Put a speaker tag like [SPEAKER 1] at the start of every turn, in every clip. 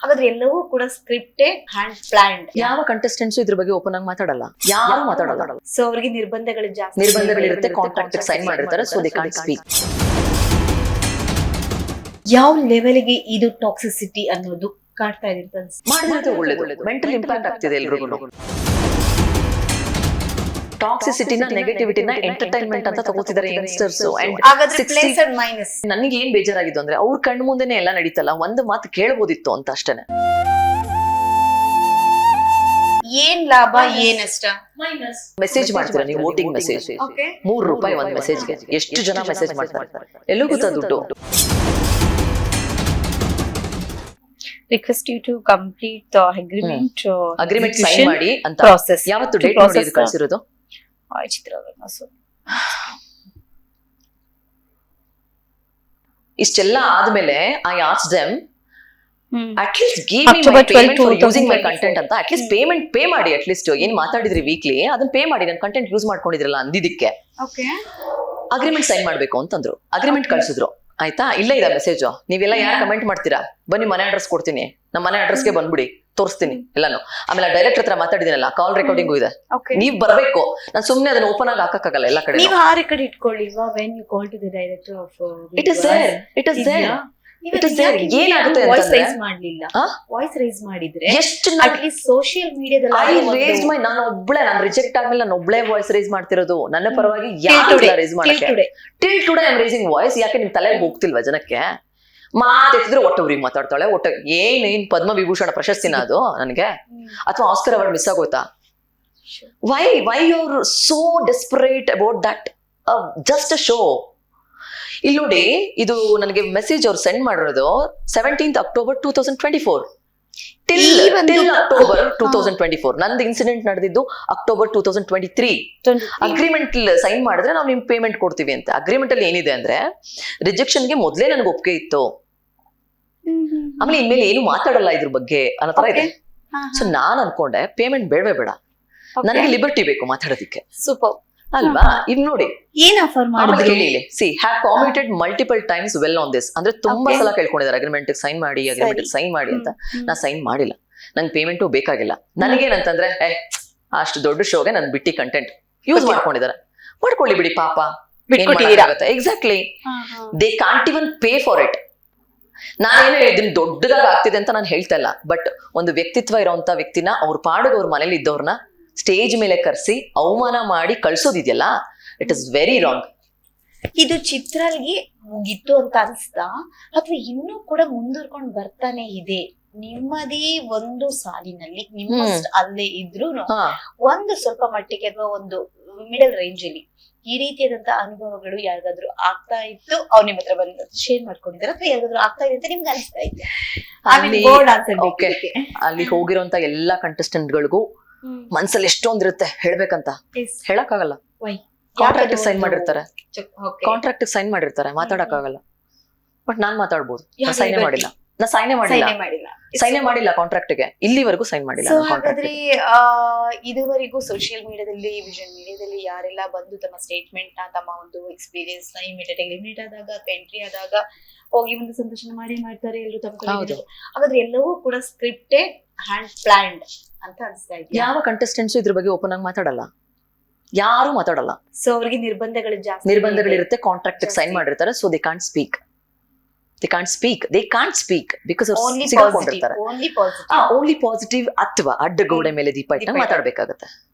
[SPEAKER 1] ಹಾಗಾದ್ರೆ ಎಲ್ಲವೂ ಕೂಡ ಸ್ಕ್ರಿಪ್ಟೆಡ್ ಹ್ಯಾಂಡ್ ಪ್ಲಾನ್ಡ್.
[SPEAKER 2] ಯಾವ ಕಂಟೆಸ್ಟೆಂಟ್ಸ್ ಇದ್ರ ಬಗ್ಗೆ ಓಪನ್ ಆಗಿ ಮಾತಾಡಲ್ಲ, ಯಾರು ಮಾತಾಡಲ್ಲ.
[SPEAKER 1] ಸೊ ಅವರಿಗೆ
[SPEAKER 2] ನಿರ್ಬಂಧಗಳಿರುತ್ತೆ, ಕಾಂಟ್ರಾಕ್ಟ್ ಸೈನ್ ಮಾಡಿರ್ತಾರೆ, ಸೊ ದೇ ಕಾಂಟ್ ಸ್ಪೀಕ್.
[SPEAKER 1] ಯಾವ ಲೆವೆಲ್ಗೆ ಇದು ಟಾಕ್ಸಿಸಿಟಿ ಅನ್ನೋದು ಕಾಡ್ತಾ ಇದೆ ಅಂತ
[SPEAKER 2] ಮಾಡಿದ್ರೆ ಒಳ್ಳೇದು. ಮೆಂಟಲ್ ಇಂಪ್ಯಾಕ್ಟ್ ಆಗ್ತಿದೆ ಎಲ್ರಿಗೂ. ಟಾಕ್ಸಿಸಿಟಿನ ನೆಗೆಟಿವಿಟಿನ ಎಂಟರ್ಟೈನ್ಮೆಂಟ್ ಅಂತ ತಗೋತಿದ್ದಾರೆ ಯಂಗ್ಸ್ಟರ್ಸ್. ನನಗೆ ಏನ್ ಬೇಜಾರಾಗಿದ್ದು ಅಂದ್ರೆ ಅವ್ರ ಕಣ್ಣು ಮುಂದೆನೆ ಎಲ್ಲ ನಡೀತಲ್ಲ, ಒಂದು ಮಾತು ಕೇಳಬಹುದಿತ್ತು ಅಂತ ಅಷ್ಟೇನೆ.
[SPEAKER 1] ಏನ್ ಲಾಭ ಏನ್ ನಷ್ಟ?
[SPEAKER 2] ಮೆಸೇಜ್ ಮಾಡ್ತೀರಾ ನೀವು, ವೋಟಿಂಗ್ ಮೆಸೇಜ್, ₹3 ಒಂದ್ ಮೆಸೇಜ್ಗೆ. ಎಷ್ಟು ಜನ ಮೆಸೇಜ್ ಮಾಡ್ತಾರೆ, ಎಲ್ಲೂ ಗೊತ್ತಾ ದುಡ್ಡು.
[SPEAKER 1] Request you to complete the
[SPEAKER 2] agreement sign ಮಾಡಿ ಅಂತ
[SPEAKER 1] process.
[SPEAKER 2] ಯಾವತ್ತು ಡೇಟ್ ನೋಡಿ ಇದು ಕಳಿಸಿರೋದು? ಇಷ್ಟೆಲ್ಲ ಆದ್ಮೇಲೆ I asked them at least give me my payment for using my content ಅಂತ. at least payment pay ಮಾಡಿ, at least ಏನ್ ಮಾತಾಡಿದ್ರಿ ವೀಕ್ಲಿ ಅದನ್ನ ಪೇ ಮಾಡಿ, ನನ್ನ ಕಂಟೆಂಟ್ ಯೂಸ್ ಮಾಡ್ಕೊಂಡಿದ್ರಲ್ಲ ಅಂದಿದ್ದಕ್ಕೆ ಅಗ್ರಿಮೆಂಟ್ ಸೈನ್ ಮಾಡ್ಬೇಕು ಅಂತಂದ್ರು. ಅಗ್ರಿಮೆಂಟ್ ಕಳ್ಸಿದ್ರು, ಆಯ್ತಾ? ಇಲ್ಲ ಇದೆ ಮೆಸೇಜ್, ನೀವೆಲ್ಲ ಯಾರು ಕಮೆಂಟ್ ಮಾಡ್ತೀರಾ ಬನ್ನಿ ಮನೆ ಅಡ್ರೆಸ್ ಕೊಡ್ತೀನಿ, ನಮ್ಮ ಮನೆ ಅಡ್ರೆಸ್ಗೆ ಬಂದ್ಬಿಡಿ, ತೋರಿಸ್ತೀನಿ ಎಲ್ಲಾನು. ಆಮೇಲೆ ಡೈರೆಕ್ಟರ್ ಹತ್ರ ಮಾತಾಡಿದಿನಲ್ಲ, ಕಾಲ್ ರೆಕಾರ್ಡಿಂಗು ಇದೆ, ನೀವ್ ಬರ್ಬೇಕು. ನಾನು ಸುಮ್ನೆ ಅದನ್ನ ಓಪನ್ ಆಗಿ ಹಾಕಕ್ಕಾಗಲ್ಲ ಎಲ್ಲ ಕಡೆ.
[SPEAKER 1] ನೀವು ಆ ರೆಕಾರ್ಡ್ ಇಟ್ಕೊಳ್ಳಿ. when you call to the director of
[SPEAKER 2] it is there ಏನಾಗುತ್ತೆ
[SPEAKER 1] ವಾಯ್ಸ್ ರೈಸ್ ಮಾಡ್ಲಿಲ್ಲ, ವಾಯ್ಸ್ ರೈಸ್ ಮಾಡಿದ್ರೆ
[SPEAKER 2] ಎಷ್ಟು
[SPEAKER 1] ಅಟ್ಲೀಸ್ಟ್ ಸೋಶಿಯಲ್ ಮೀಡಿಯಾದಲ್ಲಿ
[SPEAKER 2] ನಾನು ಒಬ್ಳೆ, ನಾನು ರಿಜೆಕ್ಟ್ ಆದ್ಮೇಲೆ ನಾನು ಒಬ್ಳೆ ವಾಯ್ಸ್ ರೈಸ್ ಮಾಡ್ತಿರೋದು. ನನ್ನ ಪರವಾಗಿ ಯಾರು ರೈಸ್ ಮಾಡಕ್ಕೆ till today I am raising voice. ಯಾಕೆ ನಿಮ್ ತಲೆಗೆ ಹೋಗ್ತಿಲ್ವಾ ಜನಕ್ಕೆ? ಮಾತೆತ್ತಿದ್ರೆ ಒಟ್ಟೊಬ್ರಿಗೆ ಮಾತಾಡ್ತಾಳೆ, ಏನ್ ಪದ್ಮವಿಭೂಷಣ ಪ್ರಶಸ್ತಿನ ಅದು ನನಗೆ, ಅಥವಾ ಆಸ್ಕರ್ ಅವಾರ್ಡ್ ಮಿಸ್ ಆಗೋಯ್ತಾ? Why you are so desperate about that? Just a show. ಇಲ್ಲಿ ನೋಡಿ, ಇದು ನನಗೆ ಮೆಸೇಜ್ ಅವ್ರು ಸೆಂಡ್ ಮಾಡಿರೋದು 17th October 2024 till October 2024. ನಂದು ಇನ್ಸಿಡೆಂಟ್ ನಡೆದಿದ್ದು October 2023. ಅಗ್ರಿಮೆಂಟ್ ಸೈನ್ ಮಾಡಿದ್ರೆ ನಾವು ನಿಮ್ ಪೇಮೆಂಟ್ ಕೊಡ್ತೀವಿ ಅಂತ. ಅಗ್ರಿಮೆಂಟ್ ಅಲ್ಲಿ ಏನಿದೆ ಅಂದ್ರೆ, ರಿಜೆಕ್ಷನ್ಗೆ ಮೊದ್ಲೇ ನನಗೆ ಒಪ್ಪಿಗೆ ಇತ್ತು, ಆಮೇಲೆ ಇನ್ಮೇಲೆ ಏನು ಮಾತಾಡಲ್ಲ ಇದ್ರ ಬಗ್ಗೆ ಅನ್ನೋ ತರ ಇದೆ. ಸೊ ನಾನ್ ಅನ್ಕೊಂಡೆ ಪೇಮೆಂಟ್ ಬೇಡವೇ ಬೇಡ, ನನಗೆ ಲಿಬರ್ಟಿ ಬೇಕು ಮಾತಾಡೋದಿಕ್ಕೆ.
[SPEAKER 1] ಸೂಪರ್
[SPEAKER 2] ಅಲ್ವಾ? ಇದ್ ನೋಡಿ
[SPEAKER 1] ಏನ್ ಆಫರ್ ಮಾಡಿದ್ರು.
[SPEAKER 2] She have committed multiple times well on this. ಅಂದ್ರೆ ತುಂಬಾ ಸಲ ಕೇಳ್ಕೊಂಡಿದ್ದಾರೆ ಅಗ್ರಿಮೆಂಟ್ ಸೈನ್ ಮಾಡಿ, ಅಗ್ರಿಮೆಂಟ್ ಸೈನ್ ಮಾಡಿ ಅಂತ. ನಾ ಸೈನ್ ಮಾಡಿಲ್ಲ, ನಂಗೆ ಪೇಮೆಂಟು ಬೇಕಾಗಿಲ್ಲ. ನನಗೇನಂತಂದ್ರೆ ಅಷ್ಟು ದೊಡ್ಡ ಶೋಗೆ ನನ್ ಬಿಟ್ಟಿ ಕಂಟೆಂಟ್ ಯೂಸ್ ಮಾಡ್ಕೊಂಡಿದ್ದಾರೆ, ಮಾಡ್ಕೊಳ್ಳಿ ಬಿಡಿ ಪಾಪ, exactly. They can't even pay for it. ನಾನೇನು ಇದನ್ನ ದೊಡ್ಡದಾಗ ಆಗ್ತಿದೆ ಅಂತ ನಾನು ಹೇಳ್ತಾ ಇಲ್ಲ, ಬಟ್ ಒಂದು ವ್ಯಕ್ತಿತ್ವ ಇರೋಂತ ವ್ಯಕ್ತಿನ ಅವ್ರ ಪಾಡಿಗೆ ಅವ್ರ ಮನೇಲಿ ಇದ್ದವ್ರನ್ನ ಸ್ಟೇಜ್ ಮೇಲೆ ಕರೆಸಿ ಅವಮಾನ ಮಾಡಿ ಕಳ್ಸೋದಿದೆಯಲ್ಲ, ಇಟ್ ಇಸ್ ವೆರಿ ರಾಂಗ್.
[SPEAKER 1] ಇದು ಚಿತ್ರಲ್ಗೆ ಮುಗಿತ್ತು ಅಂತ ಅನ್ಸ್ತಾ, ಅಥವಾ ಇನ್ನೂ ಕೂಡ ಮುಂದುವರ್ಕೊಂಡು ಬರ್ತಾನೆ ಇದೆ? ನಿಮ್ಮದೇ ಒಂದು ಸಾಲಿನಲ್ಲಿ ನಿಮ್ಮ ಅಲ್ಲೇ ಇದ್ರು ಒಂದು ಸ್ವಲ್ಪ ಮಟ್ಟಿಗೆ ಅಥವಾ ಒಂದು ಮಿಡಲ್ ರೇಂಜ್ ಅಲ್ಲಿ ಈ ರೀತಿಯಾದಂತ ಅನುಭವಗಳು ಯಾರಿಗಾದ್ರೂ ಆಗ್ತಾ ಇತ್ತು, ಅವ್ರು ನಿಮ್ಮ ಹತ್ರ ಬಂದು ಶೇರ್ ಮಾಡ್ಕೊಂಡಿದ್ದಾರೆ, ಅಥವಾ ಯಾರಿಗಾದ್ರೂ ಆಗ್ತಾ ಇದೆ ಅಂತ ನಿಮ್ಗೆ ಅನಿಸ್ತಾ ಇತ್ತು?
[SPEAKER 2] ಅಲ್ಲಿ ಹೋಗಿರೋಂತ ಎಲ್ಲಾ ಕಂಟೆಸ್ಟೆಂಟ್ಗಳಿಗೂ ಮನ್ಸಲ್ಲಿ ಎಷ್ಟೊಂದಿರುತ್ತೆ ಹೇಳ್ಬೇಕಂತ, ಹೇಳಕ್ ಆಗಲ್ಲ. ಕಾಂಟ್ರಾಕ್ಟ್ ಸೈನ್ ಮಾಡಿರ್ತಾರೆ, ಮಾತಾಡಕ್ ಆಗಲ್ಲ. ಬಟ್ ನಾನ್ ಮಾತಾಡ್ಬೋದು, ಸೈನೇ ಮಾಡಿಲ್ಲ, ಸೈನೇ ಮಾಡಿಲ್ಲ ಕಾಂಟ್ರಾಕ್ಟ್ಗೆ, ಇಲ್ಲಿವರೆಗೂ ಸೈನ್ ಮಾಡಿಲ್ಲ.
[SPEAKER 1] ಹಾಗಾದ್ರೆ ಇದುವರೆಗೂ ಸೋಷಿಯಲ್ ಮೀಡಿಯಾದಲ್ಲಿ, ವಿಷನ್ ಮೀಡಿಯಾದಲ್ಲಿ ಯಾರೆಲ್ಲ ಬಂದು ತಮ್ಮ ಸ್ಟೇಟ್ಮೆಂಟ್ ನ, ತಮ್ಮ ಒಂದು ಎಕ್ಸ್ಪೀರಿಯನ್ಸ್ ನ ಇಮಿಡಿಯೇಟ್ ಆಗಿ ಎಲಿಮಿನೇಟ್ ಆದಾಗ, ಎಂಟ್ರಿ ಆದಾಗ ಹೋಗಿ ಒಂದು ಸಂದರ್ಶನ ಮಾಡ್ತಾರೆ ಎಲ್ಲರೂ ತಮ್ಮ. ಹಾಗಾದ್ರೆ ಎಲ್ಲವೂ ಕೂಡ ಸ್ಕ್ರಿಪ್ಟೆಡ್ ಹ್ಯಾಂಡ್ ಪ್ಲಾನ್ಡ್ ಅಂತ ಅನಿಸ್ತಾ ಇದೆ.
[SPEAKER 2] ಯಾವ ಕಂಟೆಸ್ಟೆಂಟ್ಸ್ ಇದ್ರ ಬಗ್ಗೆ ಓಪನ್ ಆಗಿ ಮಾತಾಡಲ್ಲ, ಯಾರು ಮಾತಾಡಲ್ಲ.
[SPEAKER 1] ಸೊ ಅವರಿಗೆ
[SPEAKER 2] ನಿರ್ಬಂಧಗಳಿರುತ್ತೆ, ಕಾಂಟ್ರಾಕ್ಟ್ ಸೈನ್ ಮಾಡಿರ್ತಾರೆ, so they can't speak. They can't speak because
[SPEAKER 1] only
[SPEAKER 2] positive ಅಥವಾ ಅಡ್ಡಗೋಡೆ ಮೇಲೆ ದೀಪ ಇಟ್ಟ ಮಾತಾಡ್ಬೇಕಾಗತ್ತೆ.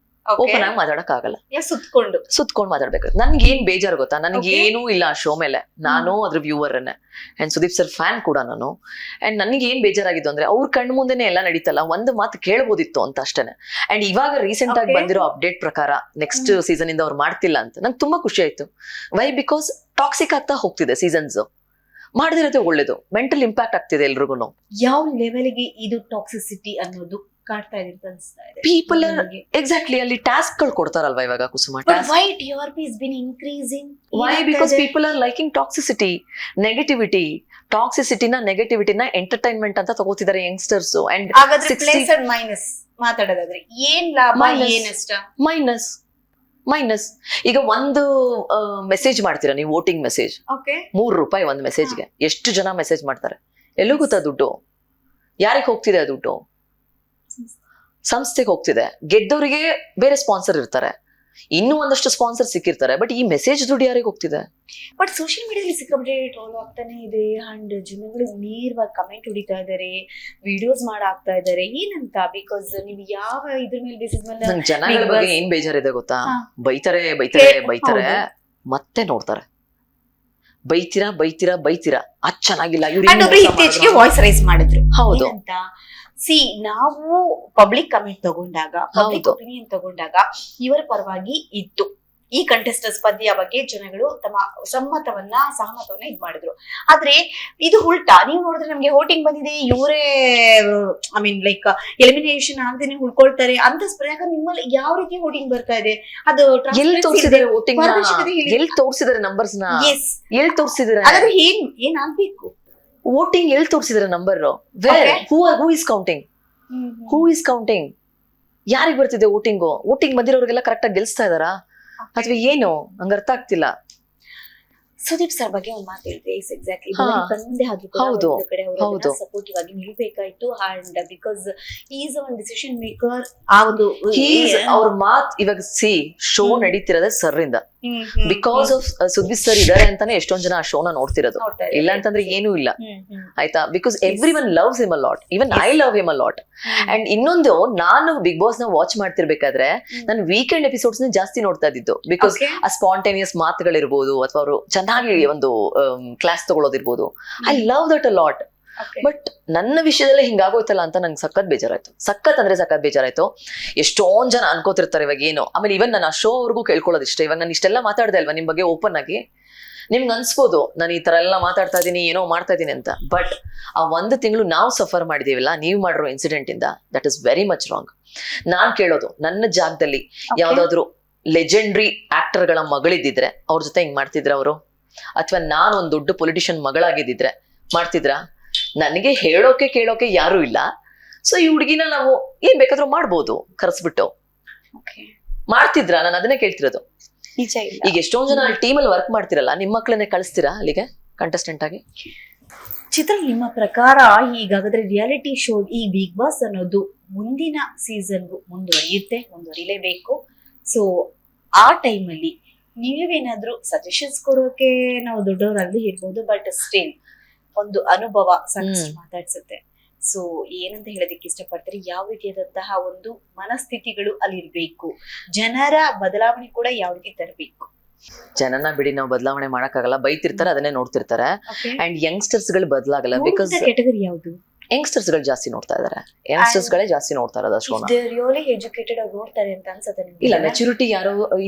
[SPEAKER 2] ಓಪನ್ ಆಗಿ ಮಾತಾಡಕ್ ಆಗಲ್ಲ, ಸುತ್ಕೊಂಡು ಮಾತಾಡ್ಬೇಕಾಗುತ್ತೆ. ನನ್ಗೆ ಏನ್ ಬೇಜಾರು ಗೊತ್ತಾ, ನನಗೇನೂ ಇಲ್ಲ ಆ ಶೋ ಮೇಲೆ. ನಾನು ಅದ್ರ viewer and Sudeep sir fan ಕೂಡ ನಾನು. ಅಂಡ್ ನನಗೆ ಏನ್ ಬೇಜಾರಾಗಿದ್ದು ಅಂದ್ರೆ ಅವ್ರ ಕಣ್ಣು ಮುಂದೆನೆ ಎಲ್ಲ ನಡೀತಲ್ಲ, ಒಂದು ಮಾತು ಕೇಳಬಹುದಿತ್ತು ಅಂತ ಅಷ್ಟೇನೆ. ಅಂಡ್ ಇವಾಗ ರೀಸೆಂಟ್ ಆಗಿ ಬಂದಿರೋ ಅಪ್ಡೇಟ್ ಪ್ರಕಾರ ನೆಕ್ಸ್ಟ್ ಸೀಸನ್ ಇಂದ ಅವ್ರು ಮಾಡ್ತಿಲ್ಲ ಅಂತ ನಂಗೆ ತುಂಬಾ ಖುಷಿ ಆಯ್ತು. ವೈ? ಬಿಕಾಸ್ ಟಾಕ್ಸಿಕ್ ಆಗ್ತಾ ಹೋಗ್ತಿದೆ ಸೀಸನ್ಸ್. ಮಾಡದಿರೋದೇ ಒಳ್ಳೇದು. ಮೆಂಟಲ್ ಇಂಪ್ಯಾಕ್ಟ್ ಆಗ್ತಿದೆ ಎಲ್ರಿಗೂ.
[SPEAKER 1] ಯಾವ ಲೆವೆಲ್ಗೆ ಇದು ಟಾಕ್ಸಿಸಿಟಿ ಅನ್ನೋದು ಕಾಡ್ತಾ ಇದೆ ಅಂತ ಅನ್ಸ್ತಾ ಇದೆ?
[SPEAKER 2] ಪೀಪಲ್ ಎಕ್ಸಾಕ್ಟ್ಲಿ ಅಲ್ಲಿ ಟಾಸ್ಕ್ ಗಳು ಕೊಡ್ತಾರಲ್ವಾ ಇವಾಗ ಕುಸುಮ.
[SPEAKER 1] why TRP has been increasing?
[SPEAKER 2] Why? Because people are liking toxicity, negativity. ಟಾಕ್ಸಿಸಿಟಿನ ನೆಗೆಟಿವಿಟಿನ ಎಂಟರ್ಟೈನ್ಮೆಂಟ್ ಅಂತ ತಗೋತಿದ್ದಾರೆ youngsters. And
[SPEAKER 1] plus and minus ಮಾತಾಡೋದಾದ್ರೆ ಏನ್ ಲಾಭ ಏನ್ ನಷ್ಟ?
[SPEAKER 2] ಮೈನಸ್. ಈಗ ಒಂದು ಮೆಸೇಜ್ ಮಾಡ್ತೀರಾ ನೀವು, ವೋಟಿಂಗ್ ಮೆಸೇಜ್, ₹3 ಒಂದು ಮೆಸೇಜ್ಗೆ. ಎಷ್ಟು ಜನ ಮೆಸೇಜ್ ಮಾಡ್ತಾರೆ, ಎಲ್ಲೂ ಗೊತ್ತಾ ದುಡ್ಡು? ಯಾರಿಗೆ ಹೋಗ್ತಿದೆ ಆ ದುಡ್ಡು? ಸಂಸ್ಥೆಗೆ ಹೋಗ್ತಿದೆ. ಗೆದ್ದವರಿಗೆ ಬೇರೆ ಸ್ಪಾನ್ಸರ್ ಇರ್ತಾರೆ, ಇನ್ನೂ ಒಂದಷ್ಟು ಸ್ಪಾನ್ಸರ್ ಸಿಕ್ಕಿರ್ತಾರೆ, ಬಟ್ ಈ ಮೆಸೇಜ್ ದುಡ್ಡು ಯಾರಿಗೆ ಹೋಗ್ತಿದೆ?
[SPEAKER 1] ಬಟ್ ಸೋಷಿಯಲ್ ಮೀಡಿಯಾದಲ್ಲಿ ಸಿಕ್ಕಾಪಟ್ಟೆ ಟ್ರೋಲ್ ಆಗ್ತಾನೆ ಇದೆ ಅಂಡ್ ಜನಗಳು ನೇರವಾಗಿ ಕಮೆಂಟ್ ಹೊಡಿತಾ ಇದಾರೆ, ವಿಡಿಯೋಸ್ ಮಾಡಾಕ್ತಾ ಇದಾರೆ. ಏನಂತ? ಬಿಕಾಸ್ ನೀವು ಯಾವ ಇದ್ರ ಮೇಲೆ ಬೇಸಿಸ್ ಮೇಲೆ
[SPEAKER 2] ನಂಗೆ ಜನಗಳ
[SPEAKER 1] Big
[SPEAKER 2] ಬಗ್ಗೆ
[SPEAKER 1] Boss-
[SPEAKER 2] ಏನ್ ಬೇಜಾರಿದೆ ಗೊತ್ತಾ?
[SPEAKER 1] ಹಾ.
[SPEAKER 2] ಬೈತಾರೆ ಬೈತಾರೆ ಬೈತಾರೆ,
[SPEAKER 1] ಹೌದು.
[SPEAKER 2] ಮತ್ತೆ ನೋಡ್ತಾರೆ. ಬೈತೀರಾ ಬೈತೀರಾ ಬೈತೀರಾ, ಅದ್ ಚೆನ್ನಾಗಿಲ್ಲ ಇವ್ರು
[SPEAKER 1] ಅಂಡ್ ಒಬ್ರು ಇತ್ತೀಚೆಗೆ ವಾಯ್ಸ್ ರೈಸ್ ಮಾಡಿದ್ರು.
[SPEAKER 2] ಹೌದು.
[SPEAKER 1] ಏನಂತ? ನಾವು ಪಬ್ಲಿಕ್ ಕಮೆಂಟ್ ತಗೊಂಡಾಗ, ಪಬ್ಲಿಕ್
[SPEAKER 2] ಹೌದು.
[SPEAKER 1] ಒಪಿನಿಯನ್ ತಗೊಂಡಾಗ ಇವರ ಪರವಾಗಿ ಇತ್ತು. ಈ ಕಂಟೆಸ್ಟೆಂಟ್ ಸ್ಪರ್ಧೆಯ ಬಗ್ಗೆ ಜನಗಳು ತಮ್ಮ ಸಹಮತವನ್ನ ಇದ್ ಮಾಡಿದ್ರು. ಆದ್ರೆ ಇದು ಉಲ್ಟಾ. ನೀವು ನೋಡಿದ್ರೆ ನಮ್ಗೆ ವೋಟಿಂಗ್ ಬಂದಿದೆ, ಇವರೇ ಐ ಮೀನ್ ಲೈಕ್ ಎಲಿಮಿನೇಷನ್ ಆಗದೇನೆ ಉಳ್ಕೊಳ್ತಾರೆ ಅಂತ ಸ್ಪರ್ಧೆ. ನಿಮ್ಮಲ್ಲಿ ಯಾವ ರೀತಿ ವೋಟಿಂಗ್ ಬರ್ತಾ ಇದೆ? ಅದು
[SPEAKER 2] ಎಲ್ಲಿ ತೋರಿಸಿದಾರೆ ವೋಟಿಂಗ್?
[SPEAKER 1] ಪಾರದರ್ಶಕತೆ ಹೇಳಿ.
[SPEAKER 2] ಎಲ್ಲಿ ತೋರಿಸಿದಾರೆ ನಂಬರ್ಸ್ ನ?
[SPEAKER 1] Yes.
[SPEAKER 2] ಎಲ್ಲಿ ತೋರಿಸಿದಾರೆ
[SPEAKER 1] ಹಾಗಾದ್ರೆ ಏನ್ ಆಗ್ಬೇಕು?
[SPEAKER 2] ವೋಟಿಂಗ್? ಎಲ್ಲಿ ತೋರಿಸಿದಾರೆ number?
[SPEAKER 1] Okay.
[SPEAKER 2] Who is counting? Who is counting? ಯಾರಿಗ್ ಬರ್ತಿದೆ ವೋಟಿಂಗು? ವೋಟಿಂಗ್ ಬಂದಿರೋರಿಗೆಲ್ಲ ಕರೆಕ್ಟ್ ಆಗಿ ಗೆಲ್ಸ್ತಾ ಇದಾರಾ ಅಥವಾ ಏನು? ನಂಗೆ ಅರ್ಥ ಆಗ್ತಿಲ್ಲ.
[SPEAKER 1] ಸುದೀಪ್ ಸರ್ ಬಗ್ಗೆ ಒಂದ್ ಮಾತು ಹೇಳಿದ್ರೆ, ಎಕ್ಸಾಕ್ಟ್ಲಿ
[SPEAKER 2] ಹಾ.
[SPEAKER 1] ಕಣ್ಮುಂದೆ ಆದ್ರೂ ಕೂಡ
[SPEAKER 2] ಹೌದು.
[SPEAKER 1] ಒಂದು ಕಡೆ
[SPEAKER 2] ಹೌದು.
[SPEAKER 1] ಸಪೋರ್ಟಿವ್ ಆಗಿ ನಿಲ್ಬೇಕಾಯ್ತು. And because is one decision maker. ಆ ಒಂದು
[SPEAKER 2] ಅವ್ರ ಮಾತ್ ಇವಾಗ ಶೋ ನಡೀತಿರೋದೇ ಸರ್ ಇಂದ. ಬಿಕಾಸ್ ಆಫ್ ಸುದೀಪ್ ಸರ್ ಇದಾರೆ ಅಂತಾನೆ ಎಷ್ಟೊಂದ್ ಜನ ಆ ಶೋನ ನೋಡ್ತಿರೋದು. ಇಲ್ಲ ಅಂತಂದ್ರೆ ಏನೂ ಇಲ್ಲ, ಆಯ್ತಾ? Because every one loves him a lot, even I love him a lot. And ಇನ್ನೊಂದು, ನಾನು ಬಿಗ್ ಬಾಸ್ ನ ವಾಚ್ ಮಾಡ್ತಿರ್ಬೇಕಾದ್ರೆ ನಾನು ವೀಕೆಂಡ್ ಎಪಿಸೋಡ್ಸ್ ನ ಜಾಸ್ತಿ ನೋಡ್ತಾ ಇದ್ದಿದ್ದು. ಬಿಕಾಸ್ ಆ ಸ್ಪಾಂಟೇನಿಯಸ್ ಮಾತುಗಳಿರ್ಬೋದು ಅಥವಾ ಅವರು ಚೆನ್ನಾಗಿ ಒಂದು ಕ್ಲಾಸ್ ತಗೊಳ್ಳೋದಿರ್ಬೋದು. I love that a lot. But ನನ್ನ ವಿಷಯದಲ್ಲೇ ಹಿಂಗಾಗೋಯ್ತಲ್ಲ ಅಂತ ನಂಗೆ ಸಖತ್ ಬೇಜಾರಾಯ್ತು. ಸಖತ್ ಬೇಜಾರಾಯ್ತು. ಎಷ್ಟೊಂದ್ ಜನ ಅನ್ಕೋತಿರ್ತಾರೆ ಇವಾಗ ಏನು. ಆಮೇಲೆ ಇವನ್ ನಾನು ಆ ಶೋ ಅವ್ರಿಗೂ ಕೇಳ್ಕೊಳ್ಳೋದು ಇಷ್ಟ. ಇವಾಗ ನಾನು ಇಷ್ಟೆಲ್ಲ ಮಾತಾಡ್ದೆ ಅಲ್ವಾ ನಿಮ್ ಬಗ್ಗೆ ಓಪನ್ ಆಗಿ, ನಿಮ್ಗೆ ಅನ್ಸ್ಬೋದು ನಾನು ಈ ತರ ಎಲ್ಲ ಮಾತಾಡ್ತಾ ಇದೀನಿ, ಏನೋ ಮಾಡ್ತಾ ಇದೀನಿ ಅಂತ. ಬಟ್ ಆ 1 ತಿಂಗಳು ನಾವು ಸಫರ್ ಮಾಡಿದೀವಲ್ಲ, ನೀವು ಮಾಡಿರೋ ಇನ್ಸಿಡೆಂಟ್ ಇಂದ, that is very much wrong. ನಾನ್ ಕೇಳೋದು, ನನ್ನ ಜಾಗದಲ್ಲಿ ಯಾವ್ದಾದ್ರು ಲೆಜೆಂಡ್ರಿ ಆಕ್ಟರ್ ಗಳ ಮಗಳಿದ್ದಿದ್ರೆ ಅವ್ರ ಜೊತೆ ಹಿಂಗ್ ಮಾಡ್ತಿದ್ರ ಅವರು? ಅಥವಾ ನಾನು ಒಂದ್ ದೊಡ್ಡ ಪೊಲಿಟಿಷಿಯನ್ ಮಗಳಾಗಿದ್ದಿದ್ರೆ ಮಾಡ್ತಿದ್ರ? ನನಗೆ ಹೇಳೋಕೆ ಕೇಳೋಕೆ ಯಾರು ಇಲ್ಲ. ಸೊ ಈ ಹುಡುಗಿನ ನಾವು ಏನ್ ಬೇಕಾದ್ರೂ ಮಾಡ್ಬೋದು ಕರೆಸ್ಬಿಟ್ಟು. ಮಾಡ್ತಿದ್ರ? ನಾನು ಅದನ್ನೇ ಕೇಳ್ತಿರೋದು. ಈಗ ಎಷ್ಟೊಂದ್ ಜನ ಅಲ್ಲಿ ಟೀಮ್ ಅಲ್ಲಿ ವರ್ಕ್ ಮಾಡ್ತಿರಲ್ಲ, ನಿಮ್ ಮಕ್ಳನ್ನೇ ಕಳಿಸ್ತೀರಾ ಅಲ್ಲಿಗೆ ಕಂಟೆಸ್ಟೆಂಟ್ ಆಗಿ?
[SPEAKER 1] ಚಿತ್ರ, ನಿಮ್ಮ ಪ್ರಕಾರ ಈಗಾಗದ್ರೆ ರಿಯಾಲಿಟಿ ಶೋ ಈ ಬಿಗ್ ಬಾಸ್ ಅನ್ನೋದು ಮುಂದಿನ ಸೀಸನ್ಗೂ ಮುಂದುವರಿಲೇಬೇಕು. ಸೊ ಆ ಟೈಮಲ್ಲಿ ನೀವೇನಾದ್ರೂ ಸಜೆಷನ್ಸ್ ಕೊಡೋಕೆ, ನಾವು ದೊಡ್ಡವರಾಗ್ಲಿ ಇರ್ಬೋದು, ಬಟ್ ಸ್ಟಿಲ್ ಒಂದು ಅನುಭವ ಸಾಕಷ್ಟು ಮಾತಾಡ್ಸುತ್ತೆ. ಸೊ ಏನಂತ ಹೇಳೋದಕ್ಕೆ ಇಷ್ಟಪಡ್ತಾರೆ? ಯಾವ ರೀತಿಯಾದಂತಹ ಒಂದು ಮನಸ್ಥಿತಿಗಳು ಅಲ್ಲಿರ್ಬೇಕು? ಜನರ ಬದಲಾವಣೆ ಕೂಡ ಯಾವ ರೀತಿ ತರಬೇಕು?
[SPEAKER 2] ಜನನ ಬಿಡಿ, ನಾವು ಬದಲಾವಣೆ ಮಾಡಕ್ಕಾಗಲ್ಲ. ಬೈತಿರ್ತಾರೆ, ಅದನ್ನೇ ನೋಡ್ತಿರ್ತಾರೆ. ಅಂಡ್ ಯಂಗ್ಸ್ಟರ್ಸ್ ಗಳು ಬದಲಾಗಲ್ಲ. ಬಿಕಾಸ್
[SPEAKER 1] ಕ್ಯಾಟಗರಿ ಯಾವುದು?
[SPEAKER 2] ಯಂಗ್ಸ್ಟರ್ಸ್ ಗಳು ಜಾಸ್ತಿ ನೋಡ್ತಾ ಇದಾರೆ. ಯಂಗ್ಸ್ಟರ್ಸ್ ಗಳೇ ಜಾಸ್ತಿ ನೋಡ್ತಾ ಇರೋದು ಶೋನ.
[SPEAKER 1] ರಿಯಲಿ ಎಜುಕೇಟೆಡ್ ಆಗಿ ನೋಡ್ತಾರೆ ಅಂತ ಅನ್ಸುತ್ತೆ ನಿಮ್ಗೆ?
[SPEAKER 2] ಇಲ್ಲ, ಮೆಚುರಿಟಿ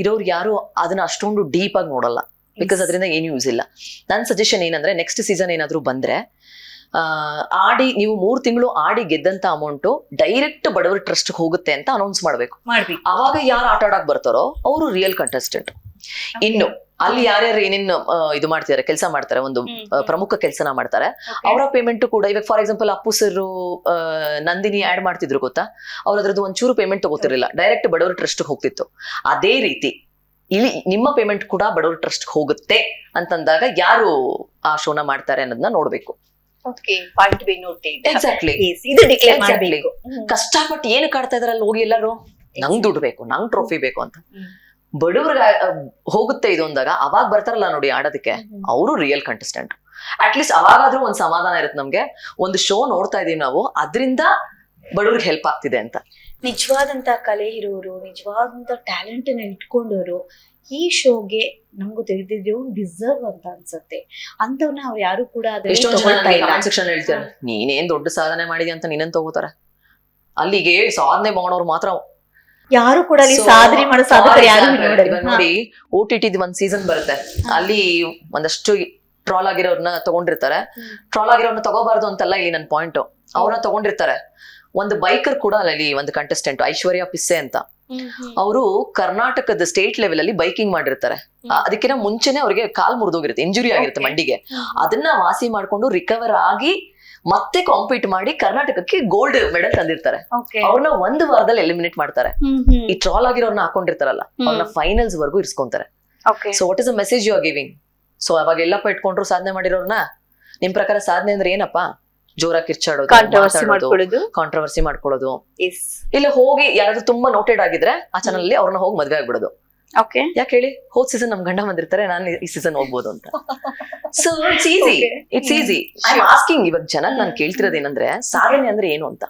[SPEAKER 2] ಇರೋರು ಯಾರು ಅದನ್ನ ಅಷ್ಟೊಂದು ಡೀಪ್ ಆಗಿ ನೋಡಲ್ಲ. ಬಿಕಾಸ್ ಅದರಿಂದ ಏನು ಯೂಸ್ ಇಲ್ಲ. ನನ್ನ ಸಜೆಷನ್ ಏನಂದ್ರೆ, ನೆಕ್ಸ್ಟ್ ಸೀಸನ್ ಏನಾದ್ರು ಬಂದ್ರೆ ಆಡಿ ನೀವು 3 ತಿಂಗಳು ಆಡಿ ಗೆದ್ದಂತ ಅಮೌಂಟ್ ಡೈರೆಕ್ಟ್ ಬಡವರ ಟ್ರಸ್ಟ್ ಹೋಗುತ್ತೆ ಅಂತ ಅನೌನ್ಸ್ ಮಾಡ್ಬೇಕು. ಅವಾಗ ಯಾರು ಆಟ ಆಡಕ್ ಬರ್ತಾರೋ ಅವರು ರಿಯಲ್ ಕಂಟೆಸ್ಟೆಂಟ್. ಇನ್ನು ಅಲ್ಲಿ ಯಾರ್ಯಾರು ಏನೇನು ಇದು ಮಾಡ್ತಿದ್ದಾರೆ, ಕೆಲಸ ಮಾಡ್ತಾರೆ, ಒಂದು ಪ್ರಮುಖ ಕೆಲಸನ ಮಾಡ್ತಾರೆ, ಅವರ ಪೇಮೆಂಟ್ ಕೂಡ. ಇವಾಗ for example Appu sir Nandini ad ಮಾಡ್ತಿದ್ರು ಗೊತ್ತಾ, ಅವ್ರ ಅದ್ರದ್ದು ಒಂಚೂರು ಪೇಮೆಂಟ್ ತಗೋತಿರ್ಲಿಲ್ಲ, ಡೈರೆಕ್ಟ್ ಬಡವರ ಟ್ರಸ್ಟ್ ಹೋಗ್ತಿತ್ತು. ಅದೇ ರೀತಿ ಇಲ್ಲಿ ನಿಮ್ಮ ಪೇಮೆಂಟ್ ಕೂಡ ಬಡವರ ಟ್ರಸ್ಟ್ ಹೋಗುತ್ತೆ ಅಂತಂದಾಗ ಯಾರು ಆ ಶೋನ ಮಾಡ್ತಾರೆ ಅನ್ನೋದನ್ನ ನೋಡ್ಬೇಕು. ಎಕ್ಸಾಕ್ಟ್ಲಿ. ಕಷ್ಟಪಟ್ಟು ಏನು ಕಾಡ್ತಾ ಇದಾರೆ ಅಲ್ಲಿ ಹೋಗಿ ಎಲ್ಲರೂ, ನಂಗ್ ದುಡ್ಡು ಬೇಕು, ನಂಗ್ ಟ್ರೋಫಿ ಬೇಕು ಅಂತ. ಬಡವ್ರಿಗೆ ಹೋಗುತ್ತೆ ಇದು ಅಂದಾಗ ಅವಾಗ ಬರ್ತಾರಲ್ಲ ನೋಡಿ ಆಡೋದಕ್ಕೆ, ಅವರು ರಿಯಲ್ ಕಂಟೆಸ್ಟೆಂಟ್. ಅಟ್ಲೀಸ್ಟ್ ಅವಾಗಾದ್ರೂ ಒಂದ್ ಸಮಾಧಾನ ಇರುತ್ತೆ ನಮ್ಗೆ, ಒಂದು ಶೋ ನೋಡ್ತಾ ಇದೀವಿ ನಾವು, ಅದರಿಂದ ಬಡವ್ರಿಗೆ ಹೆಲ್ಪ್ ಆಗ್ತಿದೆ ಅಂತ.
[SPEAKER 1] ನಿಜವಾದಂತ ಕಲೆ ಇರೋರು, ನಿಜವಾದಂತ ಟ್ಯಾಲೆಂಟ್ ಇಟ್ಕೊಂಡವರು ಈ ಶೋಗೆ ನಮಗೂ ತೆಗೆದಿದ್ರು ಡಿಸರ್ವ್ ಅಂತ ಅನ್ಸುತ್ತೆ. ಅಂತವ್ನ ಅವ್ರು ಯಾರು ಕೂಡ
[SPEAKER 2] ಸೆಕ್ಷನ್ ಹೇಳ್ತಾರೆ, ನೀನೇನ್ ದೊಡ್ಡ ಸಾಧನೆ ಮಾಡಿದ್ಯಾ ಅಂತ ನೀನೇನ್ ತಗೋತಾರೆ. ಅಲ್ಲಿಗೆ ಸಾಧನೆ ಮಾಡೋರು ಮಾತ್ರ,
[SPEAKER 1] ಯಾರು ಕೂಡ ಅಲ್ಲಿ ಸಾಧನೆ ಮಾಡೋ ಸಾಧಕರು ಯಾರು
[SPEAKER 2] ನೋಡಿ. OTT ಒಂದ್ ಸೀಸನ್ ಬರುತ್ತೆ, ಅಲ್ಲಿ ಒಂದಷ್ಟು ಟ್ರಾಲ್ ಆಗಿರೋರ್ನ ತಗೊಂಡಿರ್ತಾರೆ. ಟ್ರಾಲ್ ಆಗಿರೋರ್ನ ತಗೋಬಾರ್ದು ಅಂತಲ್ಲ ಇಲ್ಲಿ ನನ್ ಪಾಯಿಂಟ್. ಅವ್ರನ್ನ ತಗೊಂಡಿರ್ತಾರೆ. ಒಂದು ಬೈಕರ್ ಕೂಡ ಅಲ್ಲಿ ಒಂದು ಕಂಟೆಸ್ಟೆಂಟ್, ಐಶ್ವರ್ಯ ಪಿಸ್ಸೆ ಅಂತ. ಅವರು ಕರ್ನಾಟಕದ ಸ್ಟೇಟ್ ಲೆವೆಲ್ ಅಲ್ಲಿ ಬೈಕಿಂಗ್ ಮಾಡಿರ್ತಾರೆ. ಅದಕ್ಕಿಂತ ಮುಂಚೆನೆ ಅವ್ರಿಗೆ ಕಾಲ್ ಮುರಿದೋಗಿರುತ್ತೆ, ಇಂಜುರಿ ಆಗಿರುತ್ತೆ ಮಂಡಿಗೆ. ಅದನ್ನ ವಾಸಿ ಮಾಡ್ಕೊಂಡು ರಿಕವರ್ ಆಗಿ ಮತ್ತೆ ಕಾಂಪೀಟ್ ಮಾಡಿ ಕರ್ನಾಟಕಕ್ಕೆ ಗೋಲ್ಡ್ ಮೆಡಲ್ ತಂದಿರ್ತಾರೆ. ಅವ್ರನ್ನ 1 ವಾರದಲ್ಲಿ ಎಲಿಮಿನೇಟ್ ಮಾಡ್ತಾರೆ. ಈ ಟ್ರಾಲ್ ಆಗಿರೋರ್ನ ಹಾಕೊಂಡಿರ್ತಾರಲ್ಲ, ಅವ್ರನ್ನ ಫೈನಲ್ಸ್ ವರ್ಗೂ ಇರ್ಸ್ಕೊಂತಾರೆ. So what is a message you are giving? So ಅವಾಗ ಎಲ್ಲಪ್ಪ ಇಟ್ಕೊಂಡ್ರು ಸಾಧನೆ ಮಾಡಿರೋರ್ನ. ನಿಮ್ ಪ್ರಕಾರ ಸಾಧನೆ ಅಂದ್ರೆ ಏನಪ್ಪಾ? ಜೋರಾಗಿ ಕಿರ್ಚಾಡೋದು,
[SPEAKER 1] ಕಾಂಟ್ರವರ್ಸಿ ಮಾಡ್ಕೊಳ್ಳೋದು.
[SPEAKER 2] ಕಾಂಟ್ರವರ್ಸಿ ಮಾಡ್ಕೊಳ್ಳೋದು,
[SPEAKER 1] ಎಸ್.
[SPEAKER 2] ಇಲ್ಲ ಹೋಗಿ ಯಾರಾದ್ರೂ ತುಂಬಾ ನೋಟೆಡ್ ಆಗಿದ್ರೆ ಆ ಚಾನಲ್ ಅಲ್ಲಿ ಅವ್ರನ್ನ ಹೋಗಿ ಮದ್ವೆ ಆಗ್ಬಿಡೋದು.
[SPEAKER 1] ಓಕೆ.
[SPEAKER 2] ಯಾಕೆ ಹೇಳಿ, ಹೋದ್ ಸೀಸನ್ ನಮ್ ಗಂಡ ಬಂದಿರ್ತಾರೆ, ನಾನು ಈ ಸೀಸನ್ ಹೋಗ್ಬೋದು ಅಂತ. So it's easy, it's easy. I am asking, ಇವಾಗ ಜನಕ್ ನಾನು ಕೇಳ್ತಿರೋದೇನಂದ್ರೆ ಸಾಧನೆ ಅಂದ್ರೆ ಏನು ಅಂತ.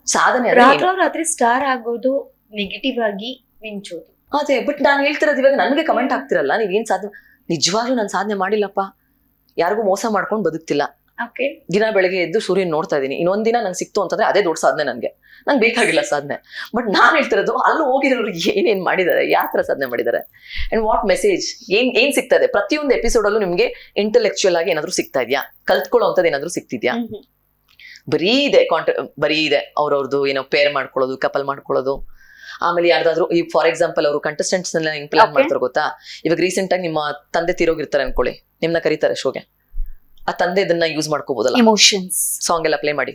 [SPEAKER 2] ಸಾಧನೆ ಅಂದ್ರೆ ಏನು?
[SPEAKER 1] ರಾತ್ರಿ ಸ್ಟಾರ್ ಆಗೋದು, ನೆಗೆಟಿವ್ ಆಗಿ ಮಿಂಚೋದು.
[SPEAKER 2] ಅದೇ, ಬಟ್ ನಾನು ಹೇಳ್ತಿರೋದು ಇವಾಗ ನನ್ಗೆ ಕಮೆಂಟ್ ಆಗ್ತಿರಲ್ಲ, ನೀವೇನ್ ಸಾಧನೆ, ನಿಜವಾಗ್ಲೂ ನಾನು ಸಾಧನೆ ಮಾಡಿಲ್ಲಪ್ಪ, ಯಾರಿಗೂ ಮೋಸ ಮಾಡ್ಕೊಂಡು ಬದುಕ್ತಿಲ್ಲ.
[SPEAKER 1] ಓಕೆ.
[SPEAKER 2] ದಿನ ಬೆಳಗ್ಗೆ ಎದ್ದು ಸೂರ್ಯನ್ ನೋಡ್ತಾ ಇದೀನಿ, ಇನ್ನೊಂದಿನ ನಂಗೆ ಸಿಕ್ತು ಅಂತಂದ್ರೆ ಅದೇ ದೊಡ್ಡ ಸಾಧನೆ ನನ್ಗೆ ಬೇಕಾಗಿಲ್ಲ ಸಾಧನೆ. ಬಟ್ ನಾನ್ ಹೇಳ್ತಿರೋದು ಅಲ್ಲಿ ಹೋಗಿರೋರು ಏನೇನ್ ಮಾಡಿದ್ದಾರೆ, ಯಾವ ತರ ಸಾಧನೆ ಮಾಡಿದ್ದಾರೆ, ಅಂಡ್ ವಾಟ್ ಮೆಸೇಜ್, ಏನ್ ಸಿಗ್ತದೆ ಪ್ರತಿಯೊಂದು ಎಪಿಸೋಡ್ ಅಲ್ಲೂ ನಿಮ್ಗೆ ಇಂಟೆಲೆಕ್ಚುಯಲ್ ಆಗಿ ಏನಾದ್ರು ಸಿಗ್ತಾ ಇದೆಯಾ, ಕಲ್ತ್ಕೊಳ್ಳೋ ಅಂತದ್ ಏನಾದ್ರು ಸಿಗ್ತಿದ್ಯಾ? ಬರೀ ಇದೆ ಅವ್ರವ್ರದ್ದು ಏನೋ ಪೇರ್ ಮಾಡ್ಕೊಳ್ಳೋದು, ಕಪಲ್ ಮಾಡ್ಕೊಳ್ಳೋದು. ಆಮೇಲೆ ಯಾರ್ದಾದ್ರು ಈ ಫಾರ್ ಎಕ್ಸಾಂಪಲ್ ಅವರು ಕಂಟೆಸ್ಟೆಂಟ್ಸ್ ಹೆಂಗ್ ಪ್ಲಾನ್ ಮಾಡ್ತಾರೆ ಗೊತ್ತಾ, ಇವಾಗ ರೀಸೆಂಟ್ ಆಗಿ ನಿಮ್ಮ ತಂದೆ ತೀರೋಗಿರ್ತಾರೆ ಅನ್ಕೊಳ್ಳಿ, ನಿಮ್ನ ಕರೀತಾರೆ ಶೋಗೆ, ಆ ತಂದೆ ಇದನ್ನ ಯೂಸ್ ಮಾಡ್ಕೋಬಹುದಲ್ಲ,
[SPEAKER 1] ಇಮೋಷನ್ಸ್
[SPEAKER 2] ಸಾಂಗ್ ಎಲ್ಲ ಪ್ಲೇ ಮಾಡಿ.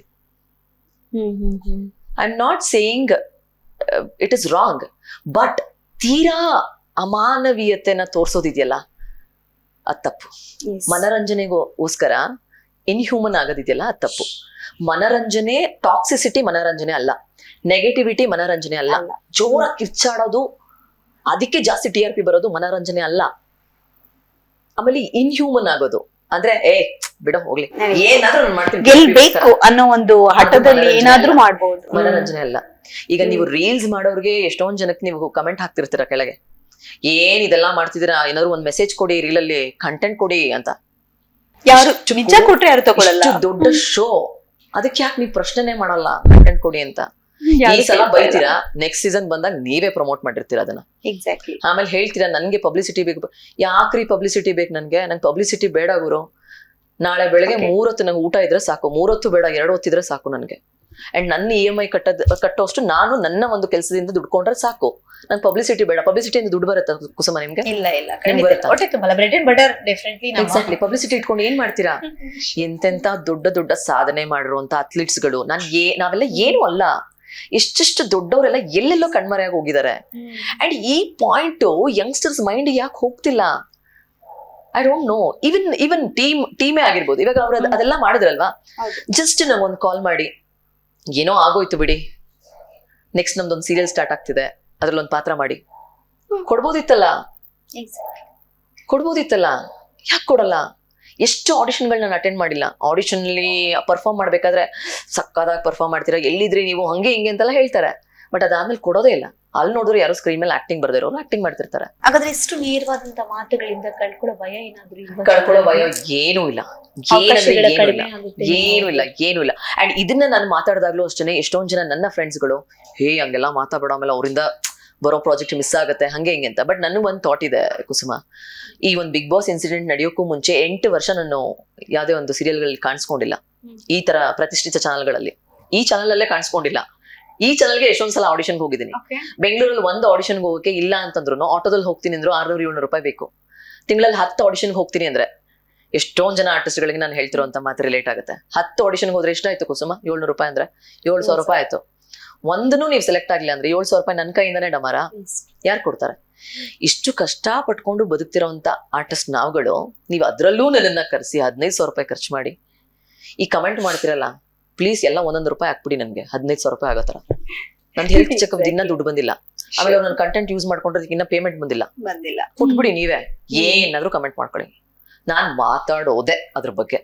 [SPEAKER 2] I am not saying it is wrong, but ತೀರಾ ಅಮಾನವೀಯತೆನ ತೋರ್ಸೋದಿದೆಯಲ್ಲ ಅದ್ ತಪ್ಪು. ಮನರಂಜನೆಗೋಸ್ಕರ ಇನ್ಹ್ಯೂಮನ್ ಆಗೋದಿದೆಯಲ್ಲ ಅದ್ ತಪ್ಪು. ಮನರಂಜನೆ, ಟಾಕ್ಸಿಸಿಟಿ ಮನರಂಜನೆ ಅಲ್ಲ, ನೆಗೆಟಿವಿಟಿ ಮನರಂಜನೆ ಅಲ್ಲ, ಜೋರ ಕಿರ್ಚಾಡೋದು ಅದಕ್ಕೆ ಜಾಸ್ತಿ TRP ಬರೋದು ಮನರಂಜನೆ ಅಲ್ಲ. ಆಮೇಲೆ ಇನ್ಹ್ಯೂಮನ್ ಆಗೋದು ಅಂದ್ರೆ ಬಿಡೋ ಹೋಗ್ಲಿ, ಏನಾದ್ರೂ ಮಾಡ್ತೀನಿ,
[SPEAKER 1] ಗೆಲ್ಬೇಕು ಅನ್ನೋ ಒಂದು ಹಠದಲ್ಲಿ ಏನಾದ್ರೂ ಮಾಡ್ಬೋದು,
[SPEAKER 2] ಮನರಂಜನೆ ಅಲ್ಲ. ಈಗ ನೀವು ರೀಲ್ಸ್ ಮಾಡೋರ್ಗೆ ಎಷ್ಟೊಂದ್ ಜನಕ್ಕೆ ನೀವು ಕಮೆಂಟ್ ಹಾಕ್ತಿರ್ತೀರ ಕೆಳಗೆ, ಏನ್ ಇದೆಲ್ಲ ಮಾಡ್ತಿದ್ದೀರಾ, ಏನಾದ್ರು ಒಂದ್ ಮೆಸೇಜ್ ಕೊಡಿ, ರೀಲಲ್ಲಿ ಕಂಟೆಂಟ್ ಕೊಡಿ ಅಂತ.
[SPEAKER 1] ಯಾರು ನಿಜ ಕೊಟ್ರೆ ಯಾರು ತಗೊಳ್ಳಲ್ಲ.
[SPEAKER 2] ದೊಡ್ಡ ಶೋ, ಅದಕ್ಕೆ ಯಾಕೆ ನೀವು ಪ್ರಶ್ನೆನೇ ಮಾಡಲ್ಲ ಕಂಟೆಂಟ್ ಕೊಡಿ ಅಂತ? ಈ ಸಲ ಬೈತೀರಾ, ನೆಕ್ಸ್ಟ್ ಸೀಸನ್ ಬಂದಾಗ ನೀವೇ ಪ್ರಮೋಟ್ ಮಾಡಿರ್ತೀರಾ ಅದನ್ನ.
[SPEAKER 1] ಎಕ್ಸಾಕ್ಟ್ಲಿ.
[SPEAKER 2] ಆಮೇಲೆ ಹೇಳ್ತೀರಾ ನನ್ಗೆ ಪಬ್ಲಿಸಿಟಿ ಬೇಕು. ಯಾಕ್ರಿ ಪಬ್ಲಿಸಿಟಿ ಬೇಕು ನನ್ಗೆ ಪಬ್ಲಿಸಿಟಿ ಬೇಡ ಗುರು. ನಾಳೆ ಬೆಳಗ್ಗೆ 3 ಹೊತ್ತು ನಂಗೆ ಊಟ ಇದ್ರೆ ಸಾಕು, 3 ಹೊತ್ತು ಬೇಡ, 2 ಹೊತ್ತಿದ್ರೆ ಸಾಕು ನನ್ಗೆ. ಅಂಡ್ ನನ್ನ EMI ಕಟ್ಟೋಷ್ಟು ನಾನು ನನ್ನ ಒಂದು ಕೆಲಸದಿಂದ ದುಡ್ಕೊಂಡ್ರೆ ಸಾಕು, ನನ್ ಪಬ್ಲಿಸಿಟಿ ಬೇಡ. ಪಬ್ಲಿಸಿಟಿಯಿಂದ ದುಡ್ಡು ಬರುತ್ತೆ ಕುಸುಮ ನಿಮ್ಗೆ?
[SPEAKER 1] ಇಲ್ಲ ಎಕ್ಸಾಕ್ಟ್ಲಿ.
[SPEAKER 2] ಪಬ್ಲಿಸಿಟಿ ಇಟ್ಕೊಂಡು ಏನ್ ಮಾಡ್ತೀರಾ? ಎಂತೆಂತ ದೊಡ್ಡ ಸಾಧನೆ ಮಾಡಿರುವಂತ ಅಥ್ಲೀಟ್ಸ್ಗಳು, ನಾವೆಲ್ಲ ಏನು ಅಲ್ಲ, ಎಷ್ಟೆಷ್ಟು ದೊಡ್ಡವರೆಲ್ಲ ಎಲ್ಲೆಲ್ಲೋ ಕಣ್ಮರೆಯಾಗಿ ಹೋಗಿದ್ದಾರೆ. ಅಂಡ್ ಈ ಪಾಯಿಂಟ್ ಯಂಗ್ಸ್ಟರ್ಸ್ ಮೈಂಡ್ ಯಾಕೆ ಹೋಗ್ತಿಲ್ಲ? I don't know. ಈವನ್ ಟೀಮೇ ಆಗಿರ್ಬೋದು, ಇವಾಗ ಅವ್ರು ಅದೆಲ್ಲ ಮಾಡಿದ್ರಲ್ವಾ, ಜಸ್ಟ್ ನಂಗೊಂದು ಕಾಲ್ ಮಾಡಿ, ಏನೋ ಆಗೋಯ್ತು ಬಿಡಿ, ನೆಕ್ಸ್ಟ್ ನಮ್ದೊಂದು ಸೀರಿಯಲ್ ಸ್ಟಾರ್ಟ್ ಆಗ್ತಿದೆ, ಅದ್ರಲ್ಲೊಂದು ಪಾತ್ರ ಮಾಡಿ ಕೊಡ್ಬೋದಿತ್ತಲ್ಲ, ಯಾಕೆ ಕೊಡಲ್ಲ? ಎಷ್ಟು ಆಡಿಷನ್ಗಳು ನಾನು ಅಟೆಂಡ್ ಮಾಡಿಲ್ಲ, ಆಡಿಷನ್ ಅಲ್ಲಿ ಪರ್ಫಾರ್ಮ್ ಮಾಡ್ಬೇಕಾದ್ರೆ ಸಕ್ಕದಾಗಿ ಪರ್ಫಾರ್ಮ್ ಮಾಡ್ತೀರಾ, ಎಲ್ಲಿದ್ರಿ ನೀವು, ಹಂಗೆ ಹಿಂಗೆ ಅಂತೆಲ್ಲ ಹೇಳ್ತಾರೆ. ಬಟ್ ಅದಾದ್ಮೇಲೆ ಕೊಡೋದೇ ಇಲ್ಲ. ಅಲ್ಲಿ ನೋಡಿದ್ರೆ ಯಾರೋ ಸ್ಕ್ರೀನ್ ಮೇಲೆ ಆಕ್ಟಿಂಗ್ ಬರ್ದಿರೋರು ಆಕ್ಟಿಂಗ್ ಮಾಡ್ತಿರ್ತಾರೆ.
[SPEAKER 1] ಹಾಗಾದ್ರೆ ಎಷ್ಟು ನೇರವಾದಂತ ಮಾತುಗಳಿಂದ ಕಳ್ಕೊಳ್ಳೋ ಭಯ ಏನಾದ್ರು?
[SPEAKER 2] ಕಳ್ಕೊಳ್ಳೋ ಭಯ ಏನೂ ಇಲ್ಲ, ಏನು ಇಲ್ಲ. ಅಂಡ್ ಇದನ್ನ ನಾನು ಮಾತಾಡಿದಾಗ್ಲೂ ಅಷ್ಟೇ, ಎಷ್ಟೊಂದ್ ಜನ ನನ್ನ ಫ್ರೆಂಡ್ಸ್ಗಳು ಹಂಗೆಲ್ಲ ಮಾತಾಡೋ, ಆಮೇಲೆ ಅವರಿಂದ ಬರೋ ಪ್ರಾಜೆಕ್ಟ್ ಮಿಸ್ ಆಗುತ್ತೆ ಹಂಗೆ ಹಿಂಗೆ ಅಂತ. ಬಟ್ ನನಗೆ ಒಂದು ಥಾಟ್ ಇದೆ ಕುಸುಮ, ಈ ಒಂದು ಬಿಗ್ ಬಾಸ್ ಇನ್ಸಿಡೆಂಟ್ ನಡೆಯೋಕ್ಕೂ ಮುಂಚೆ 8 ವರ್ಷ ನಾನು ಯಾವ್ದೇ ಒಂದು ಸೀರಿಯಲ್ಗಳಲ್ಲಿ ಕಾಣಿಸ್ಕೊಂಡಿಲ್ಲ, ಈ ತರ ಪ್ರತಿಷ್ಠಿತ ಚಾನಲ್ಗಳಲ್ಲಿ. ಈ ಚಾನಲ್ ಅಲ್ಲೇ ಕಾಣಿಸ್ಕೊಂಡಿಲ್ಲ. ಈ ಚಾನಲ್ಗೆ ಎಷ್ಟೊಂದ್ಸಲ ಆಡಿಷನ್ಗೆ ಹೋಗಿದ್ದೀನಿ. ಬೆಂಗಳೂರಲ್ಲಿ ಒಂದು ಆಡಿಷನ್ಗೆ ಹೋಗಕ್ಕೆ ಇಲ್ಲ ಅಂತಂದ್ರು ಆಟೋದಲ್ಲಿ ಹೋಗ್ತೀನಿ ಅಂದ್ರು 600-700 ರೂಪಾಯಿ ಬೇಕು. ತಿಂಗಳಲ್ಲಿ 10 ಆಡಿಷನ್ಗೆ ಹೋಗ್ತೀನಿ ಅಂದ್ರೆ ಎಷ್ಟೊಂದ್ ಜನ ಆರ್ಟಿಸ್ಟ್ಗಳಿಗೆ ನಾನು ಹೇಳ್ತಿರೋಂತ ಮಾತು ರಿಲೇಟ್ ಆಗುತ್ತೆ. 10 ಆಡಿಷನ್ಗೆ ಹೋದ್ರೆ ಎಷ್ಟಾಯ್ತು ಕುಸುಮ? 700 ರೂಪಾಯಿ ಅಂದ್ರೆ 7,000 ರೂಪಾಯಿ ಆಯ್ತು. ಒಂದನ್ನು ನೀವು ಸೆಲೆಕ್ಟ್ ಆಗಿಲ್ಲ ಅಂದ್ರೆ 7,000 ರೂಪಾಯಿ ನನ್ನ ಕೈಯಿಂದಾನೇ ಡಮಾರ, ಯಾರು ಕೊಡ್ತಾರೆ? ಇಷ್ಟು ಕಷ್ಟ ಪಟ್ಕೊಂಡು ಬದುಕ್ತಿರೋಂತ ಆರ್ಟಿಸ್ಟ್ ನಾವುಗಳು, ನೀವು ಅದ್ರಲ್ಲೂ ನನ್ನನ್ನ ಕರೆಸಿ 15,000 ರೂಪಾಯಿ ಖರ್ಚು ಮಾಡಿ ಈ ಕಮೆಂಟ್ ಮಾಡ್ತಿರಲ್ಲ, ಪ್ಲೀಸ್ ಎಲ್ಲ 1 ರೂಪಾಯಿ ಹಾಕ್ಬಿಡಿ ನನ್ಗೆ, 15,000 ರೂಪಾಯಿ ಆಗೋ ತರ. ನಂದು ಹೆಲ್ತ್ ಚೆಕ್ಅಪ್ ದಿನ ದುಡ್ಡು ಬಂದಿಲ್ಲ, ಆಮೇಲೆ ನನ್ನ ಕಂಟೆಂಟ್ ಯೂಸ್ ಮಾಡ್ಕೊಂಡ್ರೆ ಇನ್ನ ಪೇಮೆಂಟ್ ಬಂದಿಲ್ಲ, ಕೊಟ್ಬಿಡಿ ನೀವೇ, ಏನಾದ್ರು ಕಮೆಂಟ್ ಮಾಡ್ಕೊಳ್ಳಿ. ನಾನ್ ಮಾತಾಡೋದೆ ಅದ್ರ ಬಗ್ಗೆ,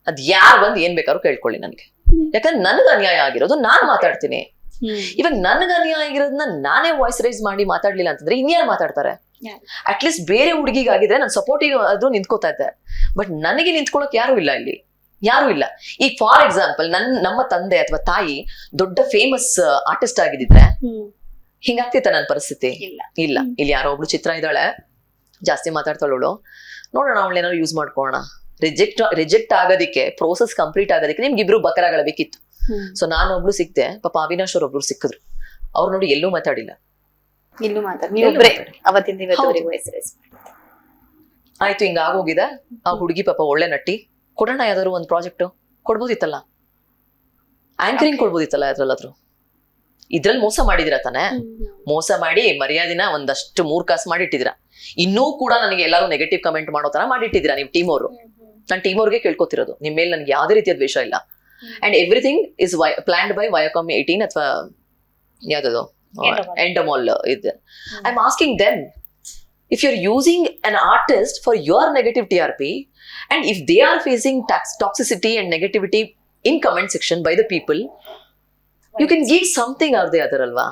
[SPEAKER 2] ಅದ್ ಯಾರು ಬಂದು ಏನ್ ಬೇಕಾದ್ರೂ ಕೇಳ್ಕೊಳ್ಳಿ ನನ್ಗೆ, ಯಾಕಂದ್ರೆ ನನ್ಗೆ ಅನ್ಯಾಯ ಆಗಿರೋದು ನಾನ್ ಮಾತಾಡ್ತೀನಿ. ಇವಾಗ ನನ್ಗೆ ಅನ್ಯಾಯ ಆಗಿರೋದನ್ನ ನಾನೇ ವಾಯ್ಸ್ ರೈಸ್ ಮಾಡಿ ಮಾತಾಡ್ಲಿಲ್ಲ ಅಂತಂದ್ರೆ ಇನ್ಯಾರು ಮಾತಾಡ್ತಾರೆ? ಅಟ್ಲೀಸ್ಟ್ ಬೇರೆ ಹುಡುಗಿಗಾಗಿದ್ರೆ ನಾನು ಸಪೋರ್ಟಿವ್ ಅದು ನಿಂತ್ಕೋತಾ ಇದ್ದೆ. ಬಟ್ ನನಗೆ ನಿಂತ್ಕೊಳಕ್ ಯಾರು ಇಲ್ಲ, ಇಲ್ಲಿ ಯಾರು ಇಲ್ಲ. ಈಗ ಫಾರ್ ಎಕ್ಸಾಂಪಲ್ ನಮ್ಮ ತಂದೆ ಅಥವಾ ತಾಯಿ ದೊಡ್ಡ ಫೇಮಸ್ ಆರ್ಟಿಸ್ಟ್ ಆಗಿದ್ರೆ ಹಿಂಗಾಗ್ತಿತ್ತ ನನ್ನ ಪರಿಸ್ಥಿತಿ? ಇಲ್ಲ. ಇಲ್ಲಿ ಯಾರೋ ಒಬ್ಳು ಚಿತ್ರ ಇದ್ದಾಳೆ, ಜಾಸ್ತಿ ಮಾತಾಡ್ತಾಳವಳು, ನೋಡೋಣ ಅವಳೇನಾದ್ರು ಯೂಸ್ ಮಾಡ್ಕೋಣ. ರಿಜೆಕ್ಟ್ ಆಗೋದಿಕ್ಕೆ, ಪ್ರೋಸೆಸ್ ಕಂಪ್ಲೀಟ್ ಆಗೋದಕ್ಕೆ ನಿಮ್ಗೆ ಇಬ್ರು ಬಕರಾಗಬೇಕಿತ್ತು. ಸೊ ನಾನು ಒಬ್ಳು ಸಿಕ್ತೆ, ಪಾಪ ಅವಿನಾಶ್ ಅವ್ರೊಬ್ರು ಸಿಕ್ಕಿದ್ರು, ಅವ್ರು ನೋಡಿ ಎಲ್ಲೂ ಮಾತಾಡಿಲ್ಲ. ಆಯ್ತು, ಹಿಂಗ ಆಗೋಗಿದೆ. ಆ ಹುಡುಗಿ ಪಾಪ ಒಳ್ಳೆ ನಟಿ, ಕೊಡೋಣ ಯಾವ್ದಾದ್ರು ಒಂದು ಪ್ರಾಜೆಕ್ಟ್ ಕೊಡ್ಬೋದಿತ್ತಲ್ಲ, ಆಂಕರಿಂಗ್ ಕೊಡ್ಬೋದಿತ್ತಲ್ಲ ಯಾವ್ದ್ರಲ್ಲಾದ್ರು. ಇದ್ರಲ್ಲಿ ಮೋಸ ಮಾಡಿದಿರ ತಾನೆ, ಮೋಸ ಮಾಡಿ ಮರ್ಯಾದಿನ ಒಂದಷ್ಟು 3 ಕಾಸು ಮಾಡಿಟ್ಟಿದ್ದೀರಾ. ಇನ್ನೂ ಕೂಡ ನನಗೆ ಎಲ್ಲಾರು ನೆಗೆಟಿವ್ ಕಮೆಂಟ್ ಮಾಡೋ ತರ ಮಾಡಿಟ್ಟಿದ್ದೀರಾ ನೀವು ಟೀಮ್ ಅವರು. ನಾನು ಟೀಮ್ ಅವ್ರಿಗೆ ಕೇಳ್ಕೊತಿರೋದು, ನಿಮ್ ಮೇಲೆ ನನ್ಗೆ ಯಾವ್ದೇ ರೀತಿಯ ದ್ವೇಷ ಇಲ್ಲ, and everything is planned by Viacom 18 ಅಥವಾ ಯಾವ್ದದು ಎಂಡಮಾಲ್ ಇದೆ. I am asking them, if you're using an artist for your negative TRP, and if they are facing toxicity and negativity in comment section by the people, you can give something or the other ಅಲ್ವಾ?